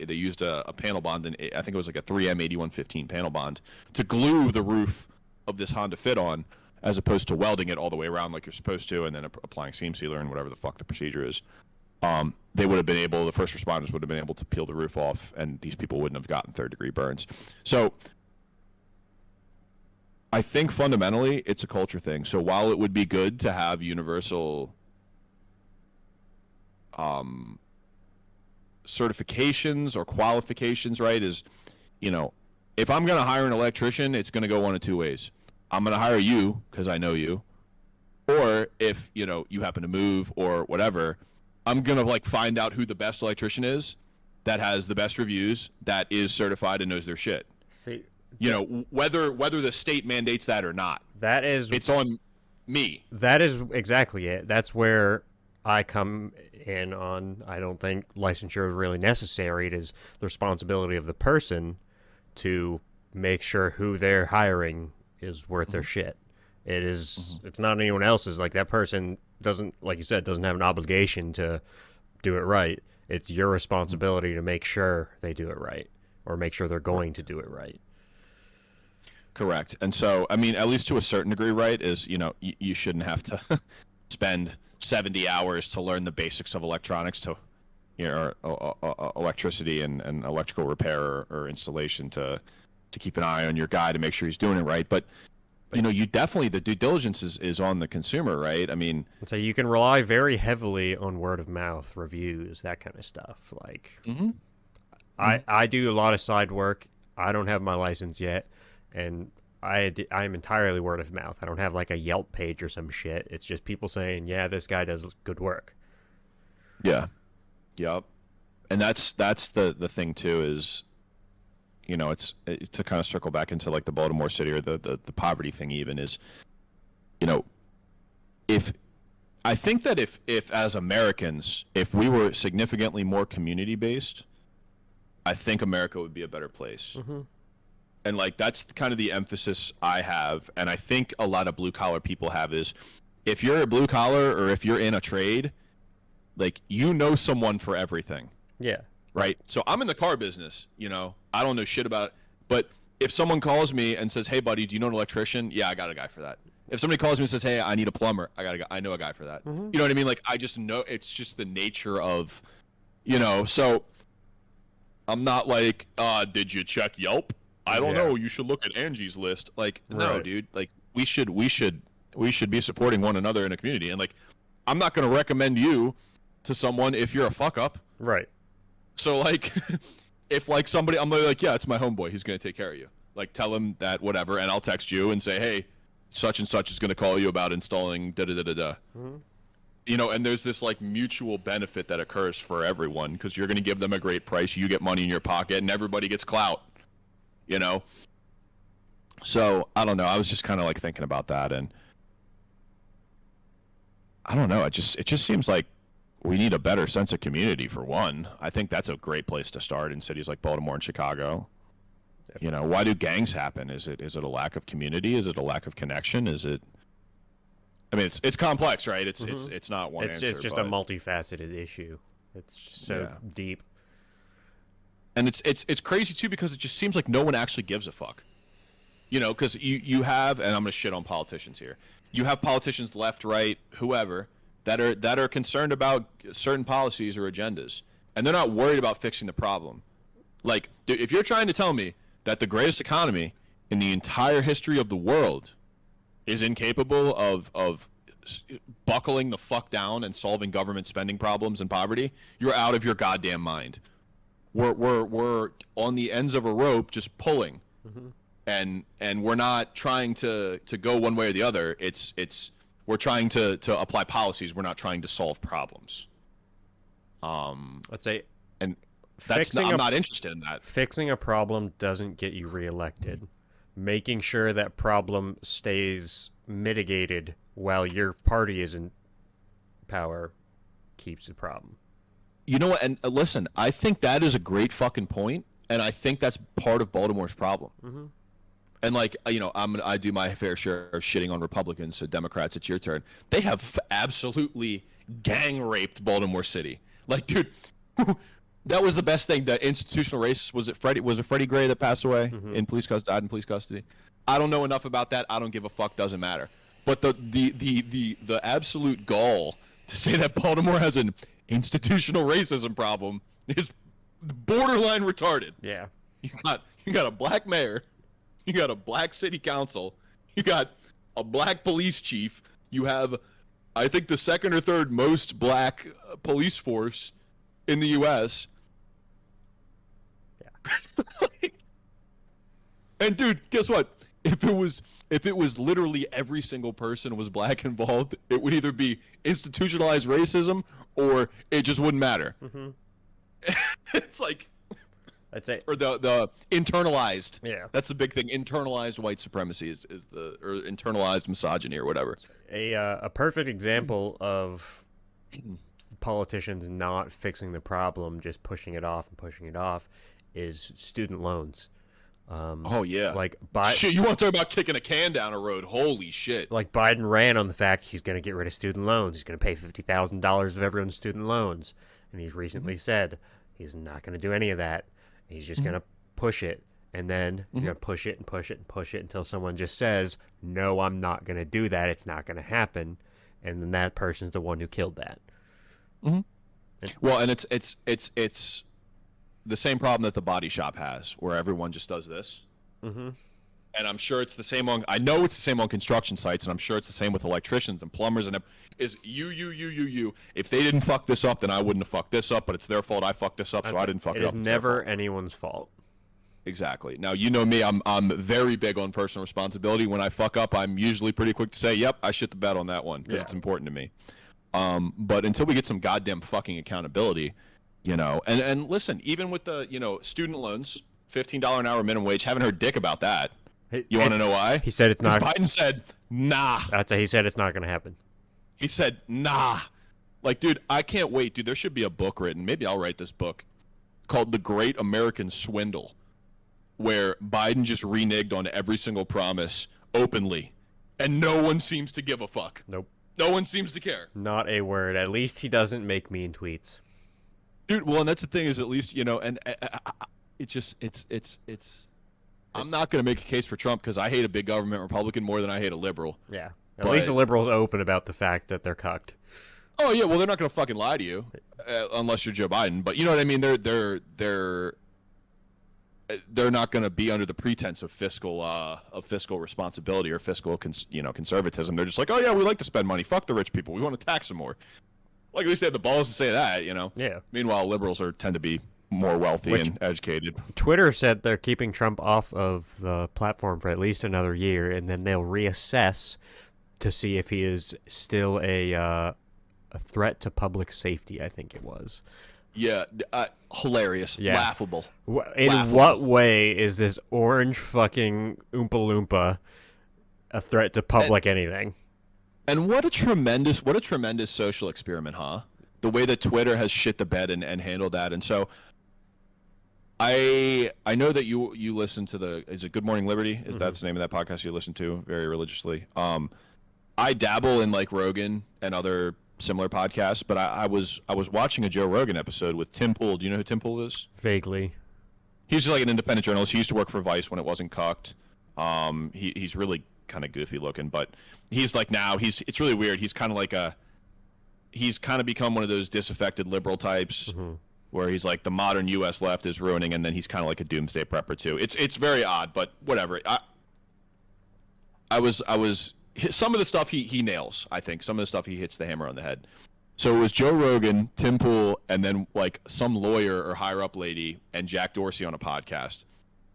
used a panel bond, and I think it was like a 3M 8115 panel bond, to glue the roof of this Honda Fit on, as opposed to welding it all the way around like you're supposed to and then applying seam sealer and whatever the fuck the procedure is. The first responders would have been able to peel the roof off, and these people wouldn't have gotten third-degree burns. So I think fundamentally it's a culture thing. So while it would be good to have universal certifications or qualifications, right, is, you know, if I'm going to hire an electrician, it's going to go one of two ways. I'm going to hire you because I know you. Or if, you know, you happen to move or whatever, I'm going to like find out who the best electrician is that has the best reviews, that is certified and knows their shit. See, you know, whether the state mandates that or not. It's on me. That is exactly it. That's where I come in on. I don't think licensure is really necessary. It is the responsibility of the person to make sure who they're hiring is worth their shit. It is. It's not anyone else's. Like, that person doesn't, like you said, doesn't have an obligation to do it right. It's your responsibility to make sure they do it right, or make sure they're going to do it right. Correct. And so, I mean, at least to a certain degree, right, is, you know, you shouldn't have to spend 70 hours to learn the basics of electronics, to, you know, or electricity and electrical repair or installation to keep an eye on your guy to make sure he's doing it right. But you know, you definitely, the due diligence is on the consumer, right? I mean, so you can rely very heavily on word of mouth reviews, that kind of stuff. Like, I do a lot of side work. I don't have my license yet, and I'm entirely word of mouth. I don't have like a Yelp page or some shit. It's just people saying, yeah, this guy does good work. Yeah. Yep. And that's the thing too, is, you know, it's to kind of circle back into like the Baltimore City or the poverty thing, even, is, you know, I think that if as Americans, if we were significantly more community based, I think America would be a better place. And like, that's kind of the emphasis I have, and I think a lot of blue collar people have, is if you're a blue collar or if you're in a trade, like, you know someone for everything. Yeah. Right. So I'm in the car business, you know, I don't know shit about it. But if someone calls me and says, hey, buddy, do you know an electrician? Yeah, I got a guy for that. If somebody calls me and says, hey, I need a plumber, I know a guy for that. You know what I mean? Like, I just know, it's just the nature of, you know, so I'm not like, did you check Yelp? I don't know. You should look at Angie's List. Like, no, dude. Like, we should be supporting one another in a community. And like, I'm not going to recommend you to someone if you're a fuck up. Right. So, like, if, like, somebody, I'm like, yeah, it's my homeboy. He's going to take care of you. Like, tell him that, whatever, and I'll text you and say, hey, such and such is going to call you about installing da-da-da-da-da. You know, and there's this, like, mutual benefit that occurs for everyone, because you're going to give them a great price, you get money in your pocket, and everybody gets clout, you know? So, I don't know. I was just kind of, like, thinking about that, and I don't know. It just seems like we need a better sense of community, for one. I think that's a great place to start in cities like Baltimore and Chicago. Yep. You know, why do gangs happen? Is it a lack of community? Is it a lack of connection? Is it? I mean, it's complex, right? It's not one answer. It's just a multifaceted issue. It's just so deep. And it's crazy too, because it just seems like no one actually gives a fuck. You know, because you have, and I'm gonna shit on politicians here. You have politicians, left, right, whoever, that are concerned about certain policies or agendas, and they're not worried about fixing the problem. Like, dude, if you're trying to tell me that the greatest economy in the entire history of the world is incapable of buckling the fuck down and solving government spending problems and poverty, you're out of your goddamn mind. We're on the ends of a rope, just pulling, and we're not trying to go one way or the other. We're trying to apply policies. We're not trying to solve problems. Let's say, and I'm not interested in that. Fixing a problem doesn't get you reelected. Making sure that problem stays mitigated while your party is in power keeps the problem. You know what? And listen, I think that is a great fucking point, and I think that's part of Baltimore's problem. And like, you know, I do my fair share of shitting on Republicans, so Democrats, it's your turn. They have absolutely gang raped Baltimore City. Like, dude, that was the best thing. The institutional race, was it Freddie Gray that passed away in police custody, died in police custody? I don't know enough about that. I don't give a fuck. Doesn't matter. But the absolute gall to say that Baltimore has an institutional racism problem is borderline retarded. Yeah. You got a black mayor. You got a black city council. You got a black police chief. You have, I think, the second or third most black police force in the U.S. And dude, guess what? If it was literally every single person was black involved, it would either be institutionalized racism or it just wouldn't matter. Mm-hmm. It's like, That's it. or the internalized. Yeah. That's the big thing. Internalized white supremacy is the, or internalized misogyny or whatever. A perfect example of politicians not fixing the problem, just pushing it off and pushing it off, is student loans. Oh yeah. Like Shit, you want to talk about kicking a can down a road? Holy shit. Like Biden ran on the fact he's going to get rid of student loans. He's going to pay $50,000 of everyone's student loans, and he's recently said he's not going to do any of that. He's just going to push it, and then you're going to push it and push it and push it until someone just says, "No, I'm not going to do that. It's not going to happen," and then that person's the one who killed that. Well, and it's the same problem that the body shop has, where everyone just does this. Mm-hmm. And I'm sure it's the same on. I know it's the same on construction sites, and I'm sure it's the same with electricians and plumbers. And is you. If they didn't fuck this up, then I wouldn't have fucked this up. But it's their fault. I fucked this up, so I didn't fuck it up. It is never anyone's fault. Exactly. Now you know me. I'm very big on personal responsibility. When I fuck up, I'm usually pretty quick to say, "Yep, I shit the bed on that one," because it's important to me. But until we get some goddamn fucking accountability, and listen, even with the student loans, $15 an hour minimum wage, haven't heard dick about that. You want to know why? He said it's not. Biden said, nah. He said it's not going to happen. He said, nah. Like, dude, I can't wait. Dude, there should be a book written. Maybe I'll write this book called The Great American Swindle, where Biden just reneged on every single promise openly, and no one seems to give a fuck. Nope. No one seems to care. Not a word. At least he doesn't make mean tweets. Dude, well, and that's the thing is, at least, and it's I'm not going to make a case for Trump because I hate a big government Republican more than I hate a liberal. Yeah. At least the liberals open about the fact that they're cucked. Oh yeah, well they're not going to fucking lie to you unless you're Joe Biden. But you know what I mean? They're not going to be under the pretense of fiscal responsibility or fiscal conservatism. They're just like, oh yeah, we like to spend money. Fuck the rich people. We want to tax them more. Like at least they have the balls to say that. Yeah. Meanwhile, liberals tend to be more wealthy and educated. Twitter said they're keeping Trump off of the platform for at least another year, and then they'll reassess to see if he is still a threat to public safety, I think it was. Yeah, hilarious. Yeah. Laughable. In what way is this orange fucking Oompa Loompa a threat to public anything? And what a tremendous social experiment, huh? The way that Twitter has shit the bed and handled that. And so I know that you listen to is it Good Morning Liberty? Is that's the name of that podcast you listen to very religiously? I dabble in like Rogan and other similar podcasts, but I was watching a Joe Rogan episode with Tim Pool. Do you know who Tim Pool is? Vaguely. He's just like an independent journalist. He used to work for Vice when it wasn't cucked. He's really kind of goofy looking, but he's like it's really weird. He's kind of become one of those disaffected liberal types. Where he's like the modern U.S. left is ruining, and then he's kind of like a doomsday prepper too. It's very odd, but whatever. I was some of the stuff he nails. I think some of the stuff he hits the hammer on the head. So it was Joe Rogan, Tim Pool, and then like some lawyer or higher up lady and Jack Dorsey on a podcast.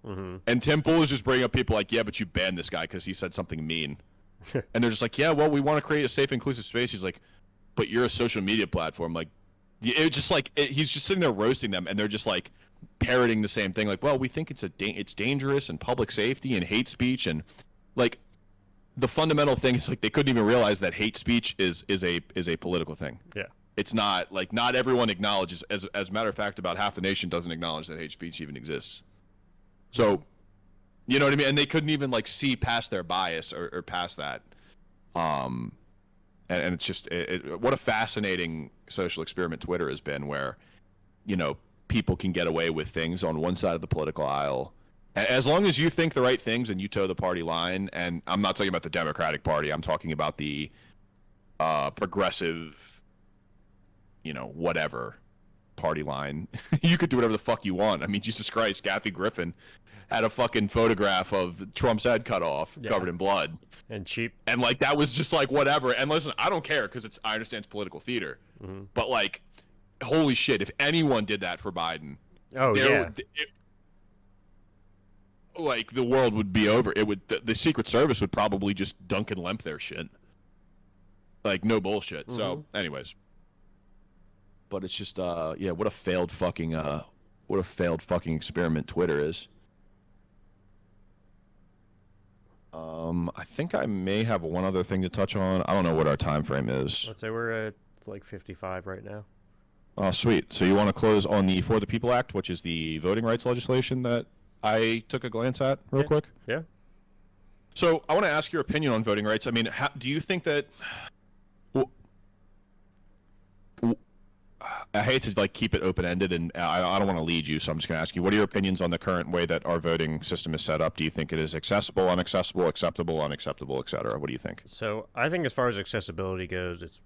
And Tim Pool is just bringing up people like, yeah, but you banned this guy because he said something mean, and they're just like, yeah, well, we want to create a safe, inclusive space. He's like, but you're a social media platform, like. It just like he's just sitting there roasting them, and they're just like parroting the same thing. Like, well, we think it's dangerous and public safety and hate speech, and like the fundamental thing is like they couldn't even realize that hate speech is a political thing. Yeah, it's not like not everyone acknowledges. As a matter of fact, about half the nation doesn't acknowledge that hate speech even exists. So, you know what I mean? And they couldn't even like see past their bias or past that. And it's just what a fascinating social experiment Twitter has been, where people can get away with things on one side of the political aisle as long as you think the right things and you toe the party line. And I'm not talking about the Democratic Party. I'm talking about the progressive, whatever party line. You could do whatever the fuck you want. I mean, Jesus Christ, Kathy Griffin had a fucking photograph of Trump's head cut off, covered in blood. And cheap. And like that was just like whatever. And listen, I don't care because I understand it's political theater. But like, holy shit, if anyone did that for Biden, like the world would be over. It would the Secret Service would probably just dunk and lemp their shit. Like no bullshit. Mm-hmm. So, anyways, but it's just yeah, what a failed fucking experiment Twitter is. I think I may have one other thing to touch on. I don't know what our time frame is. Let's say we're at like 55 right now. Oh, sweet. So you want to close on the For the People Act, which is the voting rights legislation that I took a glance at real quick? Yeah. So I want to ask your opinion on voting rights. I mean, do you think that... Well, I hate to like keep it open-ended, and I don't want to lead you, so I'm just going to ask you, what are your opinions on the current way that our voting system is set up? Do you think it is accessible, inaccessible, acceptable, unacceptable, etc.? What do you think? So I think as far as accessibility goes, it's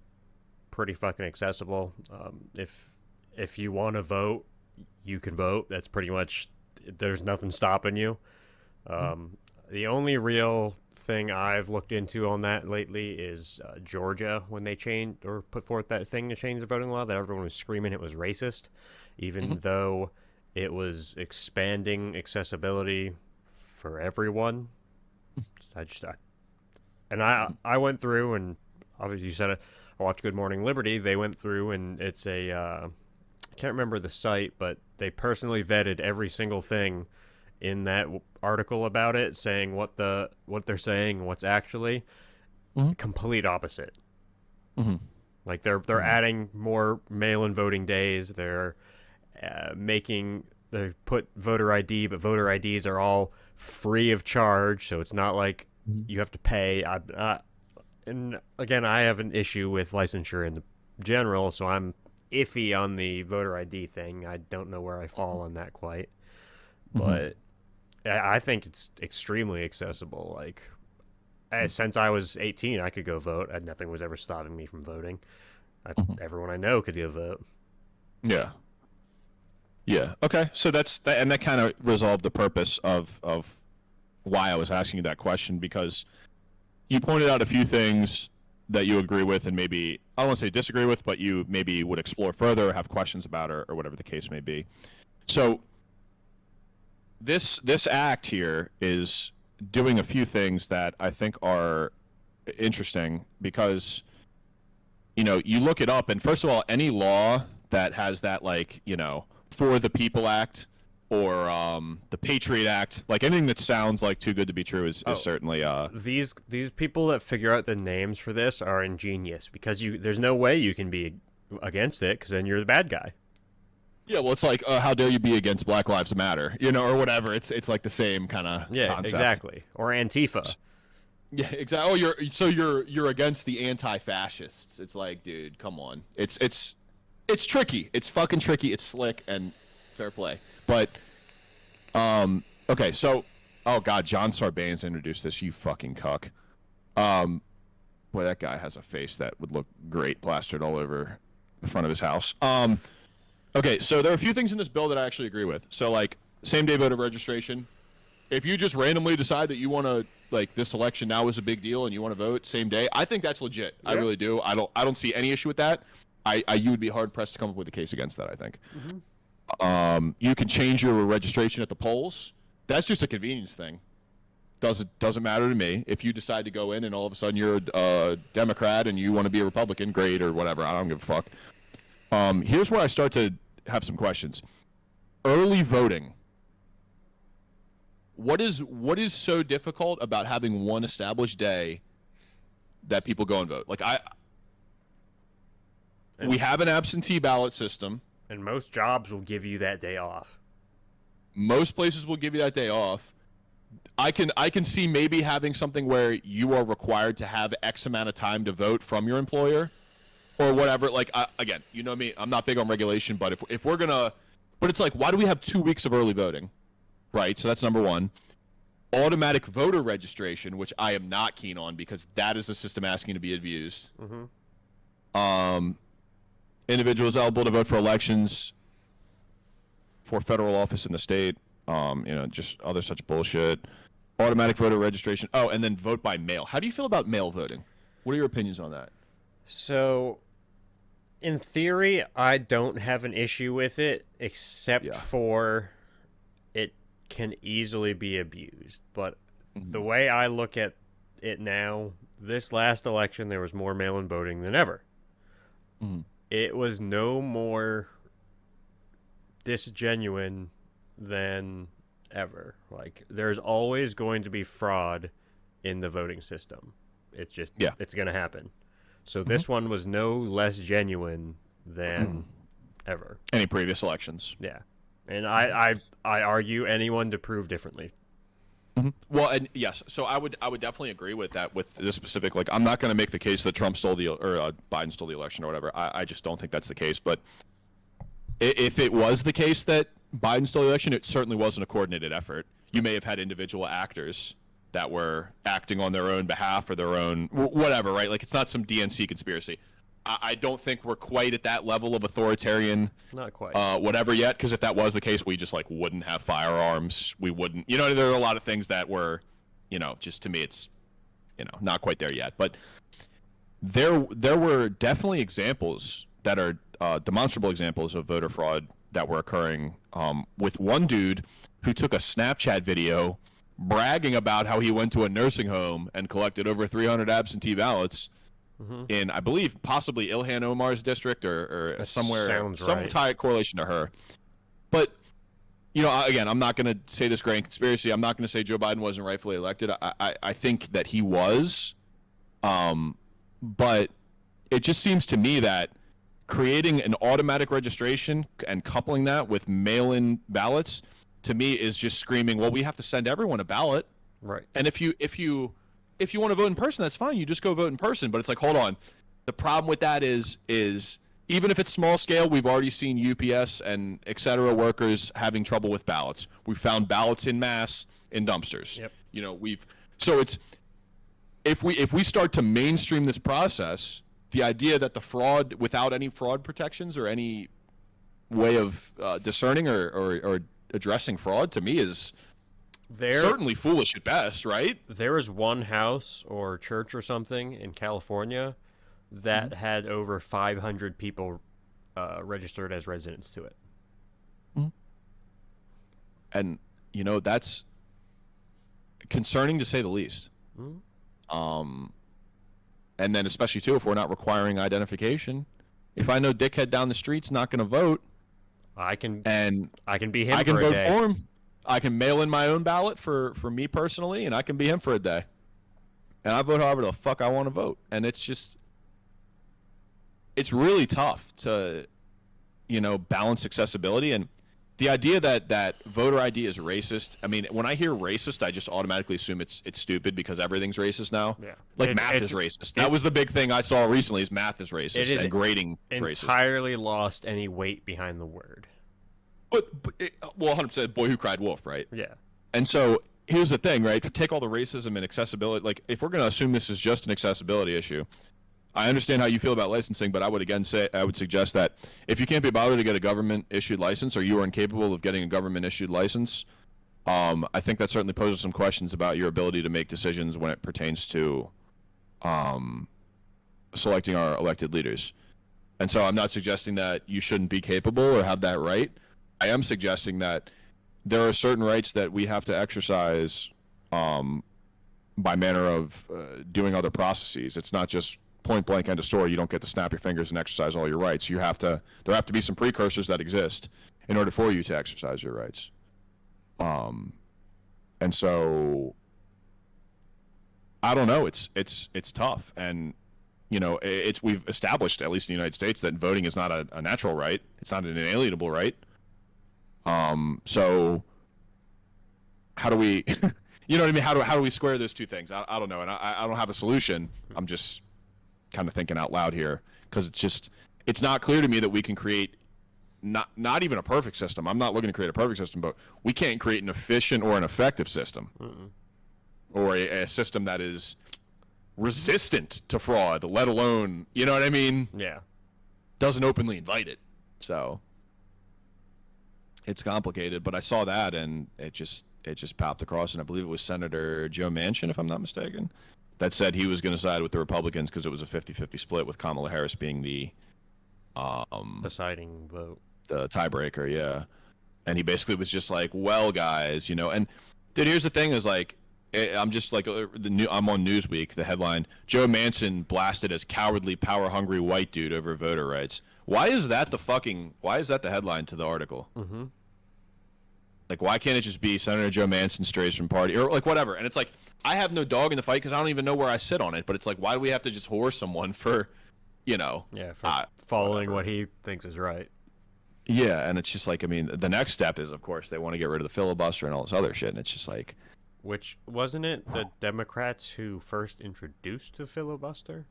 pretty fucking accessible. If you want to vote, you can vote. That's pretty much, there's nothing stopping you. The only real thing I've looked into on that lately is Georgia, when they changed or put forth that thing to change the voting law that everyone was screaming it was racist, even though it was expanding accessibility for everyone. I went through, and obviously you said it, I watched Good Morning Liberty. They went through, and it's a I can't remember the site, but they personally vetted every single thing in that article about it, saying what they're saying, what's actually complete opposite. Like they're adding more mail-in voting days. They're they put voter ID, but voter IDs are all free of charge, so it's not like you have to pay. And again, I have an issue with licensure in general, so I'm iffy on the voter ID thing. I don't know where I fall on that quite, but I think it's extremely accessible. Like, since I was 18, I could go vote. Nothing was ever stopping me from voting. Everyone I know could go vote. Yeah. Yeah. Okay. So and that kind of resolved the purpose of why I was asking you that question, because you pointed out a few things that you agree with and maybe, I don't want to say disagree with, but you maybe would explore further or have questions about, or whatever the case may be. So this act here is doing a few things that I think are interesting, because, you know, you look it up, and first of all, any law that has that, like, you know, For the People Act or the Patriot Act, like anything that sounds like too good to be true is certainly these people that figure out the names for this are ingenious, because there's no way you can be against it, because then you're the bad guy. Yeah, well, it's like, how dare you be against Black Lives Matter, you know, or whatever. It's like the same kind of concept. Exactly. Or Antifa. Yeah, exactly. Oh, you're against the anti-fascists. It's like, dude, come on. It's tricky. It's fucking tricky. It's slick, and fair play. But okay, so oh god, John Sarbanes introduced this. You fucking cuck. Boy, that guy has a face that would look great plastered all over the front of his house. Okay, so there are a few things in this bill that I actually agree with. So, like, same-day voter registration. If you just randomly decide that you want to, like, this election now is a big deal and you want to vote same day, I think that's legit. Yeah. I really do. I don't see any issue with that. You would be hard-pressed to come up with a case against that, I think. You can change your registration at the polls. That's just a convenience thing. Doesn't matter to me. If you decide to go in and all of a sudden you're a Democrat and you want to be a Republican, great, or whatever. I don't give a fuck. Here's where I start to have some questions. Early voting. What is so difficult about having one established day that people go and vote? Like we have an absentee ballot system, and most jobs will give you that day off. Most places will give you that day off. I can see maybe having something where you are required to have X amount of time to vote from your employer, or whatever. Like, again, you know me, I'm not big on regulation, but if we're gonna, but it's like, why do we have 2 weeks of early voting, right? So that's number one. Automatic voter registration, which I am not keen on, because that is a system asking to be abused. Individuals eligible to vote for elections for federal office in the state, you know, just other such bullshit. Automatic voter registration. Oh, and then vote by mail. How do you feel about mail voting? What are your opinions on that? So, in theory, I don't have an issue with it, except for it can easily be abused. But the Mhm. way I look at it now, this last election, there was more mail in voting than ever. Mhm. It was no more disgenuine than ever. Like, there's always going to be fraud in the voting system. It's just, Yeah. it's going to happen. So Mhm. this one was no less genuine than ever. Any previous elections. Yeah. And I argue anyone to prove differently. Well, and yes, so I would definitely agree with that. With this specific, like, I'm not going to make the case that Trump stole the or Biden stole the election or whatever. I just don't think that's the case. But if it was the case that Biden stole the election, it certainly wasn't a coordinated effort. You may have had individual actors that were acting on their own behalf or their own whatever, right? Like, it's not some DNC conspiracy. I don't think we're quite at that level of authoritarian, Not quite. whatever yet. Because if that was the case, we just like wouldn't have firearms. We wouldn't, there are a lot of things that were, just to me, it's, not quite there yet. But there were definitely examples that are demonstrable examples of voter fraud that were occurring. With one dude who took a Snapchat video bragging about how he went to a nursing home and collected over 300 absentee ballots. In, I believe, possibly Ilhan Omar's district or somewhere, some right. tight correlation to her. But, again, I'm not going to say this grand conspiracy. I'm not going to say Joe Biden wasn't rightfully elected. I think that he was. But it just seems to me that creating an automatic registration and coupling that with mail-in ballots, to me, is just screaming, well, we have to send everyone a ballot. Right. And if you want to vote in person, that's fine. You just go vote in person. But it's like, hold on. The problem with that is even if it's small scale, we've already seen UPS and et cetera workers having trouble with ballots. We found ballots in mass in dumpsters. Yep. So it's if we start to mainstream this process, the idea that the fraud without any fraud protections or any way of discerning or addressing fraud, to me, is certainly foolish at best, right? There is one house or church or something in California that had over 500 people registered as residents to it. And, that's concerning to say the least. And then especially, too, if we're not requiring identification. If I know dickhead down the street's not going to vote, I can be him I can for a vote day. for him. I can mail in my own ballot for me personally, and I can be him for a day. And I vote however the fuck I want to vote. And it's really tough to, balance accessibility. And the idea that voter ID is racist, I mean, when I hear racist, I just automatically assume it's stupid because everything's racist now. Yeah. Like, math is racist. That was the big thing I saw recently is math is racist and grading is racist. Entirely lost any weight behind the word. But 100% boy who cried wolf, right? Yeah. And so here's the thing, right? To take all the racism and accessibility, like, if we're going to assume this is just an accessibility issue, I understand how you feel about licensing, but I would suggest that if you can't be bothered to get a government issued license, or you are incapable of getting a government issued license, I think that certainly poses some questions about your ability to make decisions when it pertains to selecting our elected leaders. And so I'm not suggesting that you shouldn't be capable or have that right. I am suggesting that there are certain rights that we have to exercise by manner of doing other processes. It's not just point blank end of story. You don't get to snap your fingers and exercise all your rights. There have to be some precursors that exist in order for you to exercise your rights. And so I don't know. It's tough. And we've established, at least in the United States, that voting is not a natural right. It's not an inalienable right. So how do we, you know what I mean? How do we square those two things? I don't know. And I don't have a solution. I'm just kind of thinking out loud here because it's not clear to me that we can create not even a perfect system. I'm not looking to create a perfect system, but we can't create an efficient or an effective system or a system that is resistant to fraud, let alone, you know what I mean? Yeah. Doesn't openly invite it. So it's complicated, but I saw that and it just popped across, and I believe it was Senator Joe Manchin, if I'm not mistaken, that said he was going to side with the Republicans because it was a 50-50 split, with Kamala Harris being the deciding vote, the tiebreaker. Yeah. and he basically was just like, well, guys, and dude, here's the thing is like, I'm just like I'm on Newsweek. The headline: Joe Manchin blasted as cowardly, power-hungry white dude over voter rights. Why is that the headline to the article? Mm-hmm. Like, why can't it just be Senator Joe Manchin strays from party or like whatever? And it's like, I have no dog in the fight because I don't even know where I sit on it. But it's like, why do we have to just whore someone for, for following what he thinks is right. Yeah, and it's just like, I mean, the next step is, of course, they want to get rid of the filibuster and all this other shit, and it's just like, which wasn't it the Democrats who first introduced the filibuster?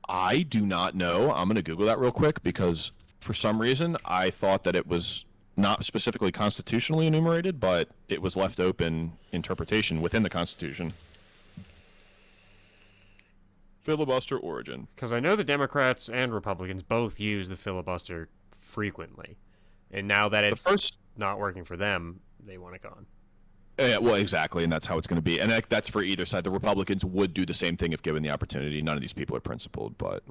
I do not know. I'm going to Google that real quick because for some reason I thought that it was not specifically constitutionally enumerated, but it was left open interpretation within the Constitution. Filibuster origin. Because I know the Democrats and Republicans both use the filibuster frequently, and now that it's not working for them, they want it gone. Yeah, well, exactly, and that's how it's going to be. And that's for either side. The Republicans would do the same thing if given the opportunity. None of these people are principled, but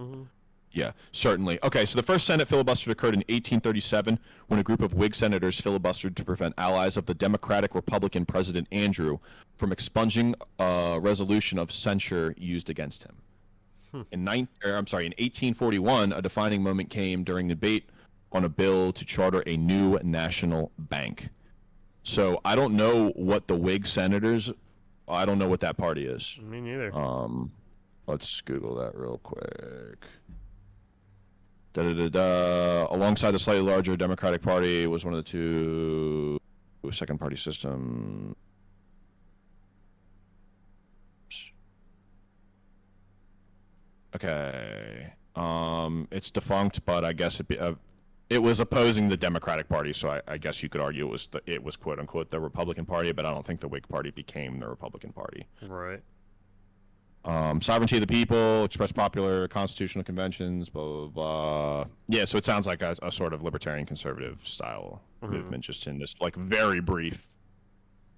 yeah, certainly. Okay, so the first Senate filibuster occurred in 1837 when a group of Whig senators filibustered to prevent allies of the Democratic Republican President Andrew from expunging a resolution of censure used against him. In 1841, a defining moment came during debate on a bill to charter a new national bank. So I don't know what the Whig senators. I don't know what that party is. Me neither. Let's Google that real quick. Alongside the slightly larger Democratic Party was one of the two second party system. Okay. It's defunct, but I guess it was opposing the Democratic Party, so I guess you could argue it was quote unquote the Republican Party, but I don't think the Whig Party became the Republican Party. Right. Sovereignty of the people, express popular constitutional conventions, blah blah blah. Yeah, so it sounds like a sort of libertarian conservative style movement, just in this like very brief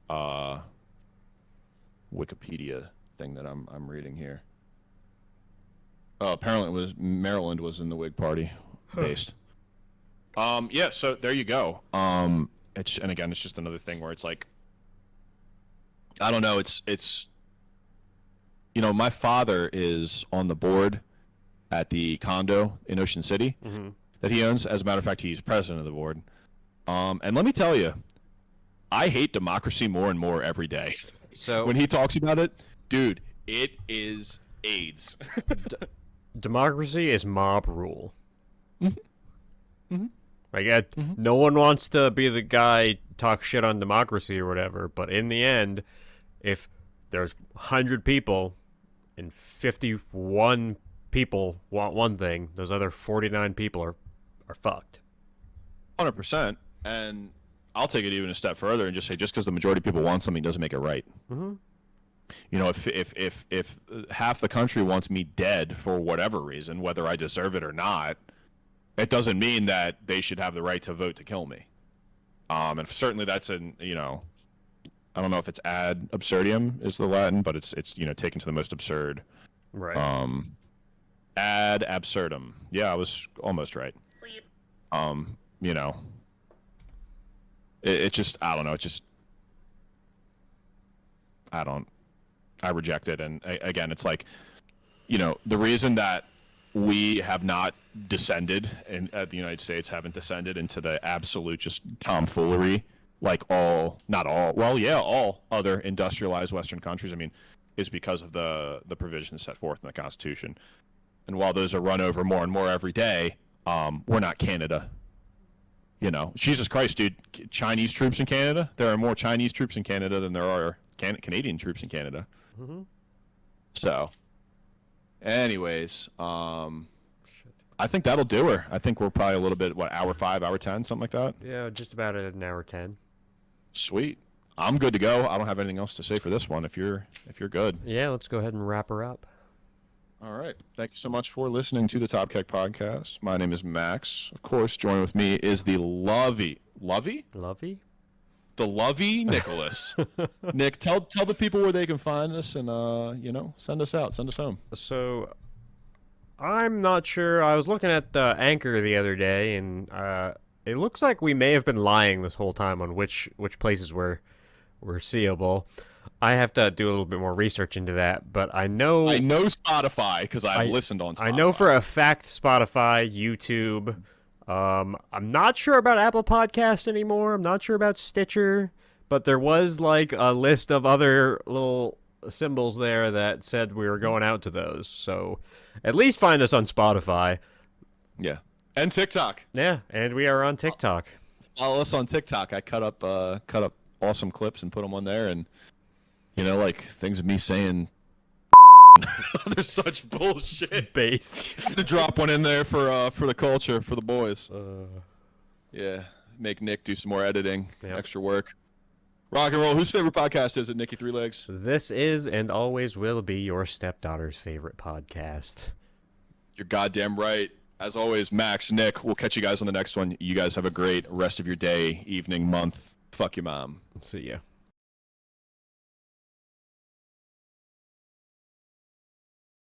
Wikipedia thing that I'm reading here. Apparently Maryland was in the Whig Party based. Yeah, so there you go. And again, it's just another thing where it's like, I don't know, it's my father is on the board at the condo in Ocean City that he owns. As a matter of fact, he's president of the board. And let me tell you, I hate democracy more and more every day. So when he talks about it, dude, it is AIDS. Democracy is mob rule. Like, no one wants to be the guy talk shit on democracy or whatever, but in the end, if there's 100 people and 51 people want one thing, those other 49 people are fucked. 100%. And I'll take it even a step further and just say, just because the majority of people want something doesn't make it right. If half the country wants me dead for whatever reason, whether I deserve it or not, it doesn't mean that they should have the right to vote to kill me. And certainly that's I don't know if it's ad absurdum is the Latin, but it's taken to the most absurd. Right. Ad absurdum. Yeah, I was almost right. It just, I don't know. It just, I reject it. And again, it's like, the reason that we have not descended, and the United States haven't descended into the absolute just tomfoolery like all other industrialized Western countries, is because of the provisions set forth in the Constitution. And while those are run over more and more every day, we're not Canada. Jesus Christ, dude, Chinese troops in Canada? There are more Chinese troops in Canada than there are Canadian troops in Canada. So, anyways, I think that'll do her. I think we're probably a little bit, hour 5, hour 10, something like that? Yeah, just about at an hour 10. Sweet. I'm good to go. I don't have anything else to say for this one if you're good. Yeah, let's go ahead and wrap her up. All right. Thank you so much for listening to the Top Keck Podcast. My name is Max. Of course, joining with me is the Lovey? The Lovey Nicholas. Nick, tell the people where they can find us and, send us out. Send us home. So, I'm not sure. I was looking at the Anchor the other day, and It looks like we may have been lying this whole time on which places were seeable. I have to do a little bit more research into that, but I know Spotify because I've I- listened on Spotify. I know for a fact Spotify, YouTube. I'm not sure about Apple Podcast anymore. I'm not sure about Stitcher, but there was like a list of other little symbols there that said we were going out to those. So at least find us on Spotify. Yeah. And TikTok. Yeah, and we are on TikTok. Follow us on TikTok. I cut up awesome clips and put them on there, and like things of me saying they're such bullshit. Based. To drop one in there for the culture, for the boys. Yeah, make Nick do some more editing, Yep. extra work. Rock and roll. Whose favorite podcast is it, Nicky Three Legs? This is and always will be your stepdaughter's favorite podcast. You're goddamn right. As always, Max, Nick, we'll catch you guys on the next one. You guys have a great rest of your day, evening, month. Fuck your mom. See ya.